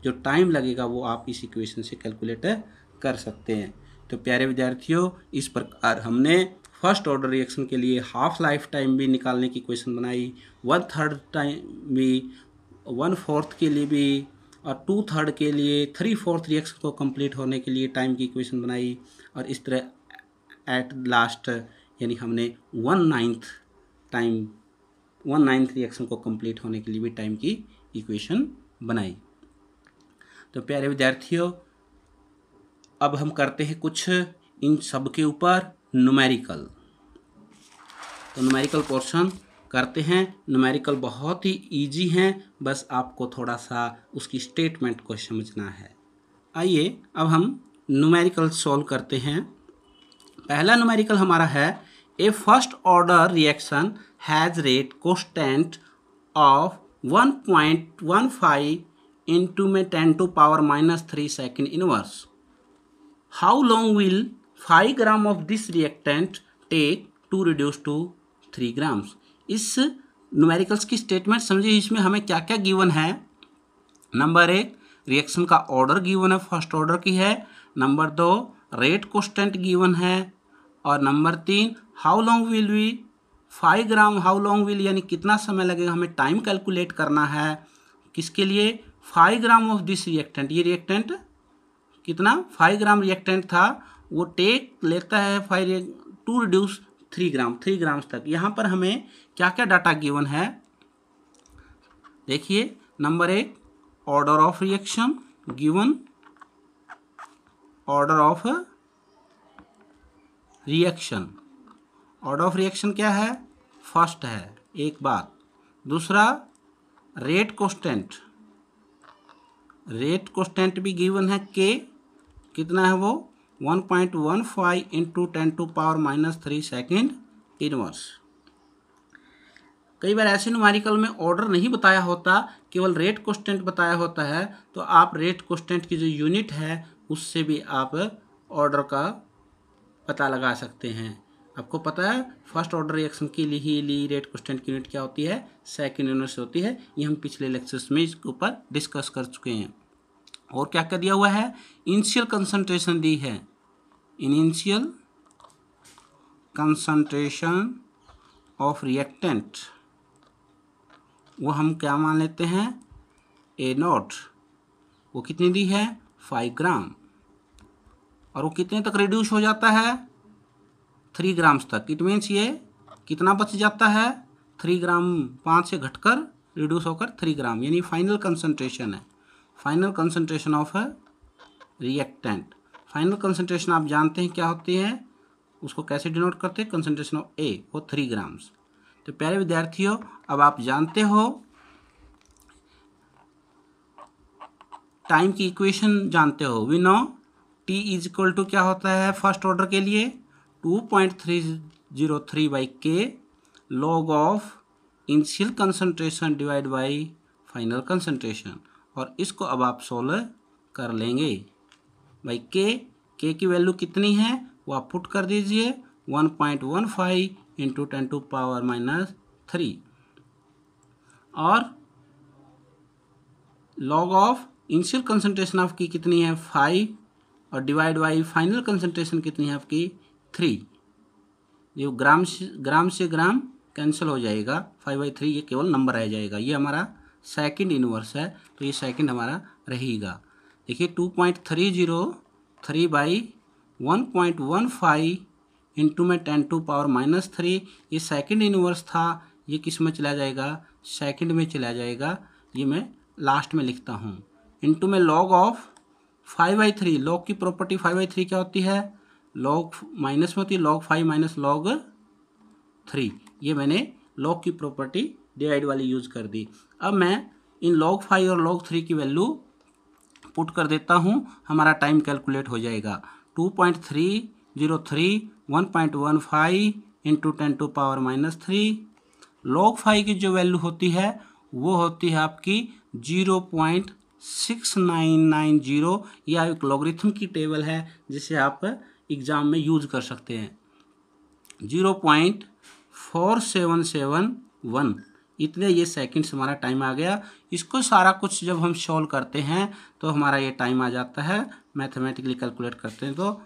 जो टाइम लगेगा वो आप इस इक्वेशन से कैलकुलेट कर सकते हैं। तो प्यारे विद्यार्थियों, इस प्रकार हमने फर्स्ट ऑर्डर रिएक्शन के लिए हाफ लाइफ टाइम भी निकालने की इक्वेशन बनाई, 1/3 टाइम भी, 1/4 के लिए भी, और 2/3 के लिए, 3/4 रिएक्शन को कंप्लीट होने के लिए टाइम की इक्वेशन बनाई, और इस तरह एट लास्ट यानी हमने 1/9 रिएक्शन को कंप्लीट होने के लिए भी टाइम की इक्वेशन बनाई। तो प्यारे विद्यार्थियों, अब हम करते हैं कुछ इन सब के ऊपर न्यूमेरिकल। तो न्यूमेरिकल पोर्शन करते हैं। न्यूमेरिकल बहुत ही इजी हैं, बस आपको थोड़ा सा उसकी स्टेटमेंट को समझना है। आइए अब हम न्यूमेरिकल सॉल्व करते हैं। पहला न्यूमेरिकल हमारा है, a first order reaction has rate constant of 1.15 into में 10⁻³ second inverse. How long will 5 gram of this reactant take to reduce to 3 grams. इस न्यूमेरिकल्स की स्टेटमेंट समझिए, इसमें हमें क्या क्या गिवन है। नंबर 1, रिएक्शन का ऑर्डर गिवन है, फर्स्ट ऑर्डर की है। नंबर 2, रेट कांस्टेंट गिवन है। और number 3, how long will we 5 gram, how long will यानी कितना समय लगेगा, हमें टाइम कैलकुलेट करना है। किसके लिए? 5 ग्राम ऑफ दिस रिएक्टेंट, ये रिएक्टेंट कितना 5 ग्राम रिएक्टेंट था, वो टेक लेता है 5 टू रिड्यूस 3 ग्राम, 3 ग्राम्स तक। यहाँ पर हमें क्या क्या डाटा गिवन है देखिए। Number 1, order of reaction given, order of reaction, order of reaction क्या है? फर्स्ट है, एक बात। दूसरा, रेट कांस्टेंट, रेट कांस्टेंट भी गिवन है, के कितना है वो 1.15 इंटू 10⁻³ सेकेंड इनवर्स। कई बार ऐसे न्यूमेरिकल में ऑर्डर नहीं बताया होता, केवल रेट कांस्टेंट बताया होता है, तो आप रेट कांस्टेंट की जो यूनिट है उससे भी आप ऑर्डर का पता लगा सकते हैं। आपको पता है फर्स्ट ऑर्डर रिएक्शन के लिए ही रेट कांस्टेंट की यूनिट क्या होती है? सेकेंड इनवर्स होती है। ये हम पिछले लेक्चर्स में इसके ऊपर डिस्कस कर चुके हैं। और क्या क्या दिया हुआ है? इनिशियल कंसंट्रेशन दी है, इनिशियल कंसंट्रेशन ऑफ रिएक्टेंट, वो हम क्या मान लेते हैं? A0। वो कितनी दी है? 5 ग्राम। और वो कितने तक रिड्यूस हो जाता है? 3 ग्राम्स तक। इट मीन्स ये कितना बच जाता है? 3 ग्राम 5 से घटकर रिड्यूस होकर 3 ग्राम, यानी फाइनल कंसंट्रेशन है, final concentration of reactant. Final concentration आप जानते हैं क्या होती है, उसको कैसे डिनोट करते हैं? कंसंट्रेशन ऑफ ए, वो 3 ग्राम्स। तो प्यारे विद्यार्थियों, अब आप जानते हो टाइम की इक्वेशन जानते हो। We know T is equal to क्या होता है फर्स्ट ऑर्डर के लिए? 2.303 बाई के log of initial concentration divide by final concentration. और इसको अब आप सोल्व कर लेंगे। भाई के की वैल्यू कितनी है वो आप पुट कर दीजिए, 1.15 इंटू 10⁻³ और लॉग ऑफ इनिशियल कंसंट्रेशन आपकी कितनी है? 5 और डिवाइड बाई फाइनल कंसंट्रेशन कितनी है आपकी? 3। ये ग्राम से ग्राम कैंसिल हो जाएगा, 5/3 ये केवल नंबर रह जाएगा। ये हमारा सेकंड इनवर्स है, तो ये सेकंड हमारा रहेगा। देखिए 2.303 बाई 1.15 इंटू में 10⁻³ ये सेकंड इनवर्स था, ये किस में चला जाएगा? सेकंड में चला जाएगा। ये मैं लास्ट में लिखता हूँ। इंटू में लॉग ऑफ 5/3, लॉग की प्रॉपर्टी 5/3 क्या होती है? लॉग माइनस में होती है, log 5 माइनस log 3। ये मैंने लॉग की प्रॉपर्टी डिवाइड वाली यूज़ कर दी। अब मैं इन log 5 और log 3 की वैल्यू पुट कर देता हूँ, हमारा टाइम कैलकुलेट हो जाएगा 2.303 1.15 इंटू 10⁻³ log 5 की जो वैल्यू होती है वो होती है आपकी 0.6990। यह एक लॉगरिथम की टेबल है जिसे आप एग्ज़ाम में यूज़ कर सकते हैं। 0.4771 इतने ये सेकंड्स हमारा टाइम आ गया। इसको सारा कुछ जब हम सॉल्व करते हैं तो हमारा ये टाइम आ जाता है, मैथमेटिकली कैलकुलेट करते हैं तो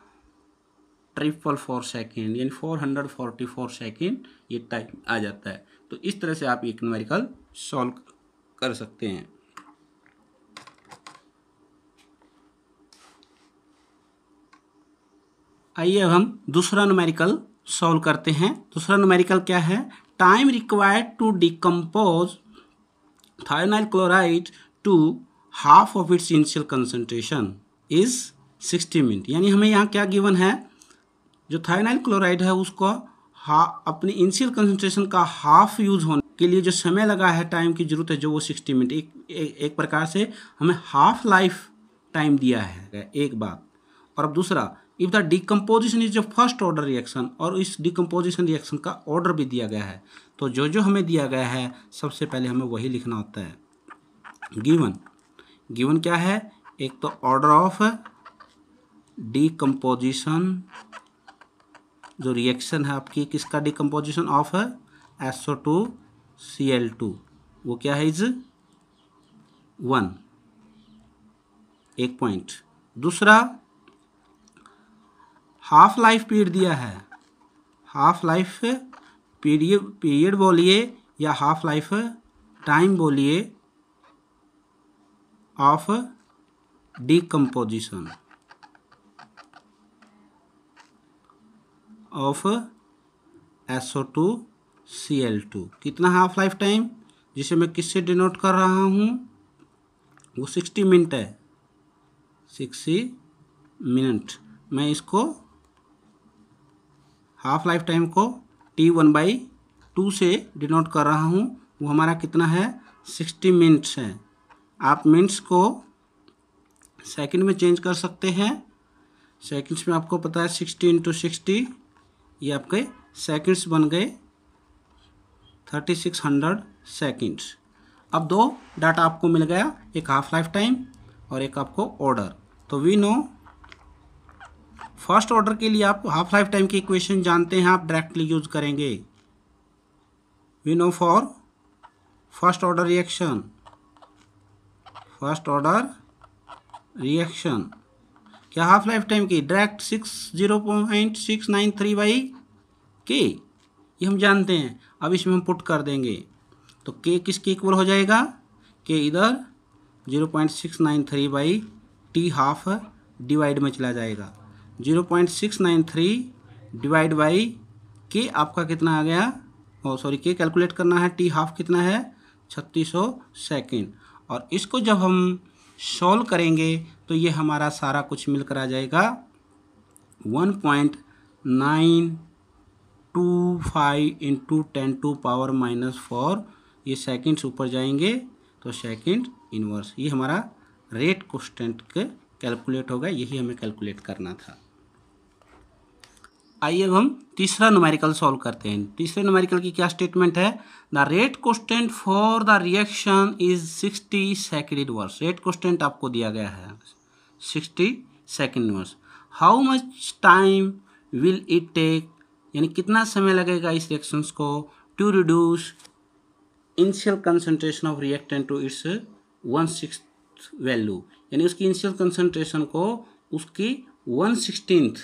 444 सेकेंड यानी 444 सेकेंड ये टाइम आ जाता है। तो इस तरह से आप एक न्यूमेरिकल सॉल्व कर सकते हैं। आइए अब हम दूसरा न्यूमेरिकल सॉल्व करते हैं। दूसरा न्यूमेरिकल क्या है? Time required to decompose thionyl chloride to half of its initial concentration is 60 minute. यानी हमें यहाँ क्या गिवन है, जो थायोनाइल क्लोराइड है उसको अपनी इनिशियल कंसंट्रेशन का हाफ यूज होने के लिए जो समय लगा है, टाइम की जरूरत है जो वो 60 मिनट। एक प्रकार से हमें हाफ लाइफ टाइम दिया है, एक बात। और अब दूसरा, if the decomposition is the first order reaction, और इस डिकम्पोजिशन रिएक्शन का ऑर्डर भी दिया गया है। तो जो हमें दिया गया है सबसे पहले हमें वही लिखना होता है। गिवन क्या है? एक तो ऑर्डर ऑफ डिकम्पोजिशन, जो रिएक्शन है आपकी किसका डिकम्पोजिशन ऑफ SO2Cl2, वो क्या है? इज 1, एक पॉइंट। दूसरा, हाफ लाइफ पीरियड दिया है। हाफ लाइफ पीरियड बोलिए या हाफ लाइफ टाइम बोलिए ऑफ डिकम्पोजिशन ऑफ SO2Cl2। कितना हाफ लाइफ टाइम, जिसे मैं किससे डिनोट कर रहा हूँ, वो 60 मिनट है। 60 मिनट। मैं इसको हाफ लाइफ टाइम को T1/2 से डिनोट कर रहा हूँ। वो हमारा कितना है? 60 मिनट्स है। आप मिनट्स को सेकंड में चेंज कर सकते हैं। सेकंड्स में आपको पता है 60 × 60, ये आपके सेकंड्स बन गए 3600 सेकंड्स। अब दो डाटा आपको मिल गया, एक हाफ लाइफ टाइम और एक आपको ऑर्डर। तो वी नो फर्स्ट ऑर्डर के लिए आप हाफ लाइफ टाइम की इक्वेशन जानते हैं, आप डायरेक्टली यूज करेंगे। We know for first order reaction क्या हाफ लाइफ टाइम की डायरेक्ट 0.693/K, ये हम जानते हैं। अब इसमें हम पुट कर देंगे तो K किसके इक्वल हो जाएगा? K इधर 0.693/T हाफ डिवाइड में चला जाएगा। 0.693 डिवाइड बाई K आपका कितना आ गया? K कैलकुलेट करना है, T हाफ कितना है? 3600 सेकेंड। और इसको जब हम सॉल्व करेंगे तो ये हमारा सारा कुछ मिलकर आ जाएगा 1.925 इंटू 10⁻⁻⁴। ये सेकंड्स ऊपर जाएंगे तो सेकंड इनवर्स। ये हमारा रेट कांस्टेंट के कैलकुलेट होगा, यही हमें कैलकुलेट करना था। आइए अब हम तीसरा न्यूमेरिकल सॉल्व करते हैं। तीसरे न्यूमेरिकल की क्या स्टेटमेंट है? The rate constant for the reaction is 60 second inverse. Rate constant आपको दिया गया है 60 second inverse. How much time will it take, यानी कितना समय लगेगा इस रिएक्शंस को to reduce initial concentration of reactant to its 1/6 value, यानी उसकी इनिशियल कंसंट्रेशन को उसकी 1/16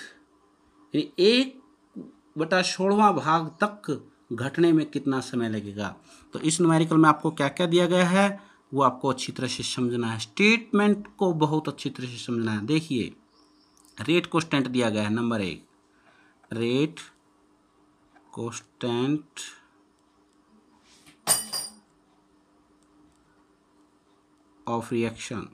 यानी 1/16वां भाग तक घटने में कितना समय लगेगा। तो इस न्यूमेरिकल में आपको क्या क्या दिया गया है वो आपको अच्छी तरह से समझना है। स्टेटमेंट को बहुत अच्छी तरह से समझना है। देखिए, रेट कांस्टेंट दिया गया है number 1, rate constant of reaction,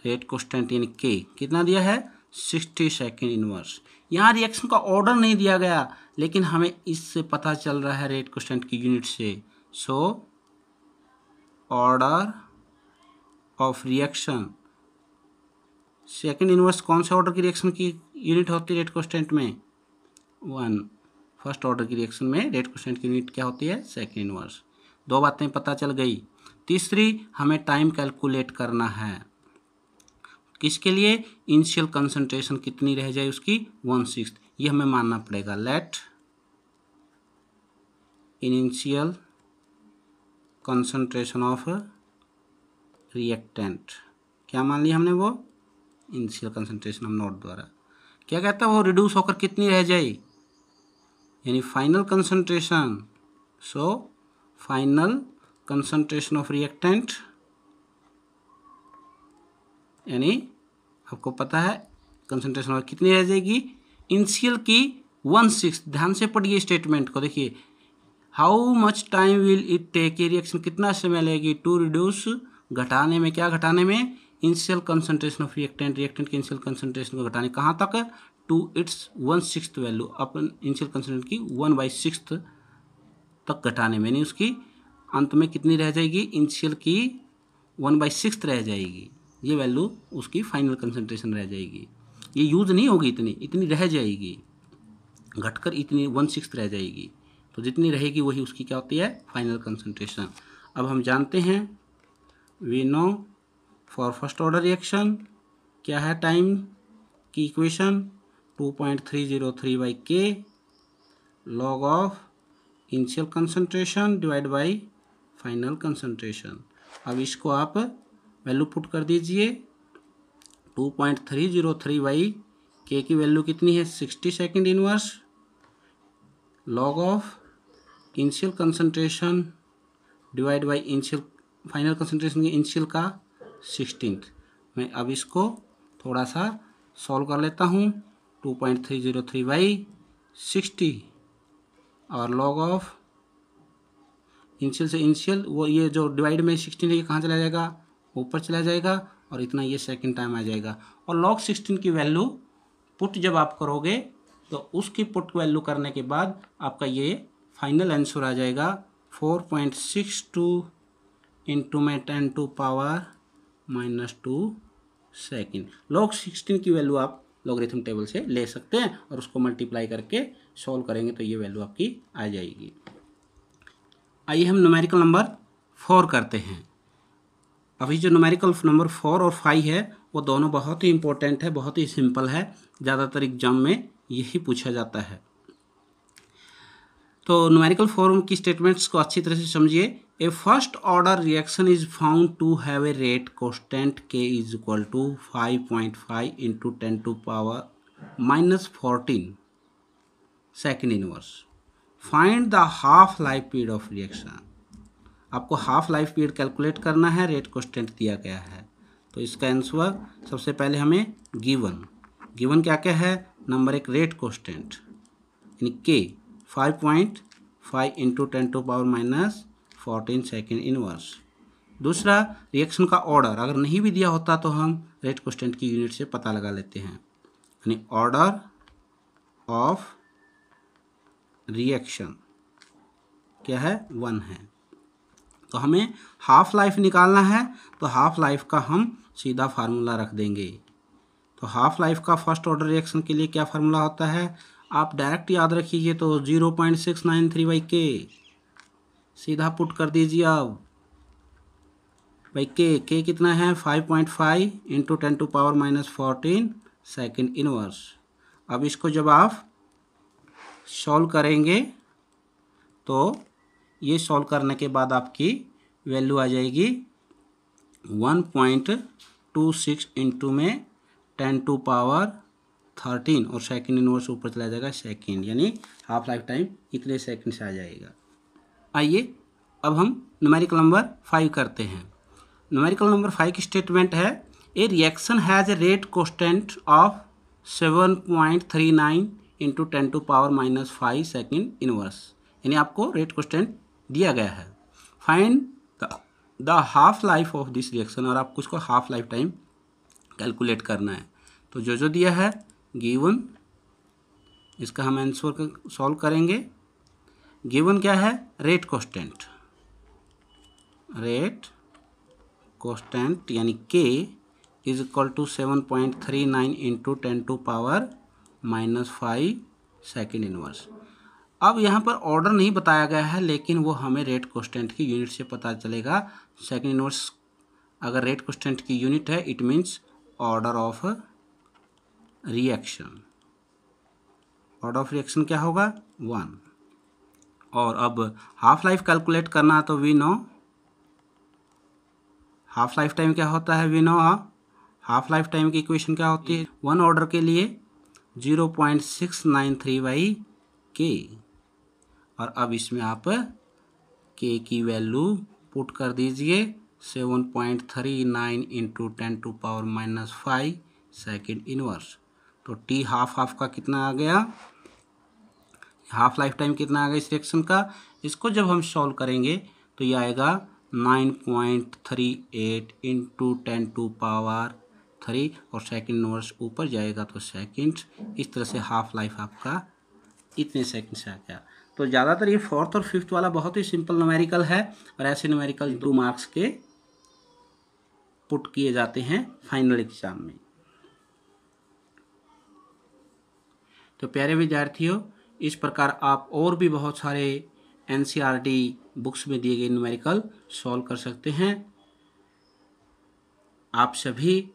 rate constant यानी K कितना दिया है? 60 सेकेंड इनवर्स। यहाँ रिएक्शन का ऑर्डर नहीं दिया गया, लेकिन हमें इससे पता चल रहा है रेट कांस्टेंट की यूनिट से। So order of reaction, second inverse कौन से ऑर्डर की रिएक्शन की यूनिट होती है रेट कांस्टेंट में? 1। फर्स्ट ऑर्डर की रिएक्शन में रेट कांस्टेंट की यूनिट क्या होती है? Second inverse. दो बातें पता चल गई। तीसरी, हमें टाइम कैलकुलेट करना है। किसके लिए? इनिशियल कंसंट्रेशन कितनी रह जाए उसकी? 1/6। ये हमें मानना पड़ेगा। Let initial concentration of reactant, क्या मान लिया हमने? वो इनिशियल कंसंट्रेशन हम नोट द्वारा क्या कहता है, वो रिड्यूस होकर कितनी रह जाए, यानी final concentration. So final concentration of reactant, यानी आपको पता है कंसंट्रेशन और कितनी रह जाएगी? इनिशियल की 1/6। ध्यान से पढ़िए स्टेटमेंट को, देखिए how much time will it take, ये रिएक्शन कितना समय लगेगी टू रिड्यूस, घटाने में, क्या घटाने में? Initial concentration of reactant, reactant के इनिशियल कंसंट्रेशन को घटाने कहाँ तक? टू इट्स 1/6 वैल्यू, अपन इनिशियल कंसंट्रेशन की 1/6 तक घटाने में, यानी उसकी अंत में कितनी रह जाएगी? इनिशियल की 1/6 रह जाएगी। ये वैल्यू उसकी फाइनल कंसंट्रेशन रह जाएगी। ये यूज नहीं होगी, इतनी रह जाएगी, घटकर इतनी 1/6 रह जाएगी। तो जितनी रहेगी वही उसकी क्या होती है? Final concentration. अब हम जानते हैं, we know for first order reaction क्या है टाइम की equation? 2.303/K log of initial concentration divide by final concentration. अब इसको आप वैल्यू पुट कर दीजिए। 2.303/K की वैल्यू कितनी है? 60 second inverse, log of initial concentration divide by initial final concentration की इनिशियल का 16th। मैं अब इसको थोड़ा सा सॉल्व कर लेता हूँ। 2.303/60 और लॉग ऑफ इनिशियल से इनिशियल, वो ये जो डिवाइड में 16 है ये कहाँ चला जाएगा? ऊपर चला जाएगा, और इतना ये सेकंड टाइम आ जाएगा। और log 16 की वैल्यू पुट जब आप करोगे तो उसकी पुट वैल्यू करने के बाद आपका ये फाइनल आंसर आ जाएगा 4.62 इंटू में 10⁻⁻² सेकेंड। log 16 की वैल्यू आप लॉगरिथम टेबल से ले सकते हैं और उसको मल्टीप्लाई करके सॉल्व करेंगे तो ये वैल्यू आपकी आ जाएगी। आइए हम न्यूमेरिकल नंबर 4 करते हैं। अभी जो न्यूमेरिकल नंबर 4 और 5 है वो दोनों बहुत ही इंपॉर्टेंट है, बहुत ही सिंपल है, ज़्यादातर एग्जाम में यही पूछा जाता है। तो न्यूमेरिकल फॉर्म की स्टेटमेंट्स को अच्छी तरह से समझिए। A first order reaction is found to have a rate constant K is equal to 5.5 into 10⁻⁻14 second inverse. Find the half life period of reaction. आपको हाफ लाइफ पीरियड कैलकुलेट करना है, rate constant दिया गया है। तो इसका answer सबसे पहले हमें गिवन क्या क्या है? नंबर एक रेट कांस्टेंट यानी K 5.5 इंटू 10⁻⁻14 सेकेंड इनवर्स। दूसरा रिएक्शन का ऑर्डर, अगर नहीं भी दिया होता तो हम रेट कांस्टेंट की यूनिट से पता लगा लेते हैं, यानी ऑर्डर ऑफ रिएक्शन क्या है? 1 है। तो हमें हाफ लाइफ निकालना है, तो हाफ लाइफ का हम सीधा फार्मूला रख देंगे। तो हाफ लाइफ का फर्स्ट ऑर्डर रिएक्शन के लिए क्या फार्मूला होता है? आप डायरेक्ट याद रखिए, तो 0.693/K सीधा पुट कर दीजिए। अब भाई K कितना है? 5.5 इंटू 10⁻⁻14 सेकेंड इनवर्स। अब इसको जब आप सॉल्व करेंगे तो ये सॉल्व करने के बाद आपकी वैल्यू आ जाएगी 1.26 इंटू में 10⁻13 और सेकेंड इनवर्स ऊपर चला जाएगा सेकेंड, यानी हाफ लाइफ टाइम इतने सेकेंड से आ जाएगा। आइए अब हम न्यूमेरिकल नंबर 5 करते हैं। न्यूमेरिकल नंबर 5 की स्टेटमेंट है, ए reaction has a rate constant of 7.39 into 10⁻⁻5 second inverse, यानी आपको रेट कांस्टेंट दिया गया है। Find the half life of this reaction, और आपको उसको हाफ लाइफ टाइम कैलकुलेट करना है। तो जो दिया है गिवन, इसका हम आंसर सॉल्व करेंगे। गिवन क्या है? रेट कांस्टेंट, रेट कोस्टेंट यानी K is equal to 7.39 into 10⁻⁻5 second inverse. अब यहाँ पर ऑर्डर नहीं बताया गया है, लेकिन वो हमें रेट कोस्टेंट की यूनिट से पता चलेगा। सेकेंड इनवर्स अगर रेट कोस्टेंट की यूनिट है, it means order of reaction. Order of reaction क्या होगा? 1। और अब हाफ लाइफ कैलकुलेट करना, तो we know half life time क्या होता है, we know half life time की इक्वेशन क्या होती है, 1 ऑर्डर के लिए 0.693/k। और अब इसमें आप k की वैल्यू पुट कर दीजिए 7.39 इंटू 10⁻⁻5 सेकेंड इनवर्स। तो t हाफ का कितना आ गया, हाफ लाइफ टाइम कितना आ गया इस रिएक्शन का। इसको जब हम सॉल्व करेंगे तो ये आएगा 9.38 इंटू 10⁻3 और सेकेंड इनवर्स ऊपर जाएगा तो सेकेंड। इस तरह से हाफ लाइफ आपका इतने सेकंड से आ गया। तो ज़्यादातर ये 4th और 5th वाला बहुत ही सिंपल न्यूमेरिकल है, और ऐसे न्यूमेरिकल 2 मार्क्स के पुट किए जाते हैं फाइनल एग्जाम में। तो प्यारे विद्यार्थियों, इस प्रकार आप और भी बहुत सारे NCERT बुक्स में दिए गए न्यूमेरिकल सॉल्व कर सकते हैं। आप सभी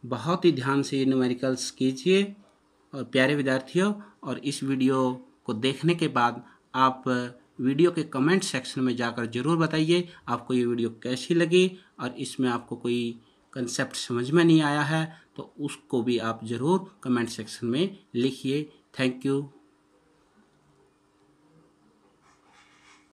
बहुत ही ध्यान से ये न्यूमेरिकल्स कीजिए। और प्यारे विद्यार्थियों, और इस वीडियो को देखने के बाद आप वीडियो के कमेंट सेक्शन में जाकर ज़रूर बताइए आपको ये वीडियो कैसी लगी, और इसमें आपको कोई कंसेप्ट समझ में नहीं आया है तो उसको भी आप ज़रूर कमेंट सेक्शन में लिखिए। Thank you.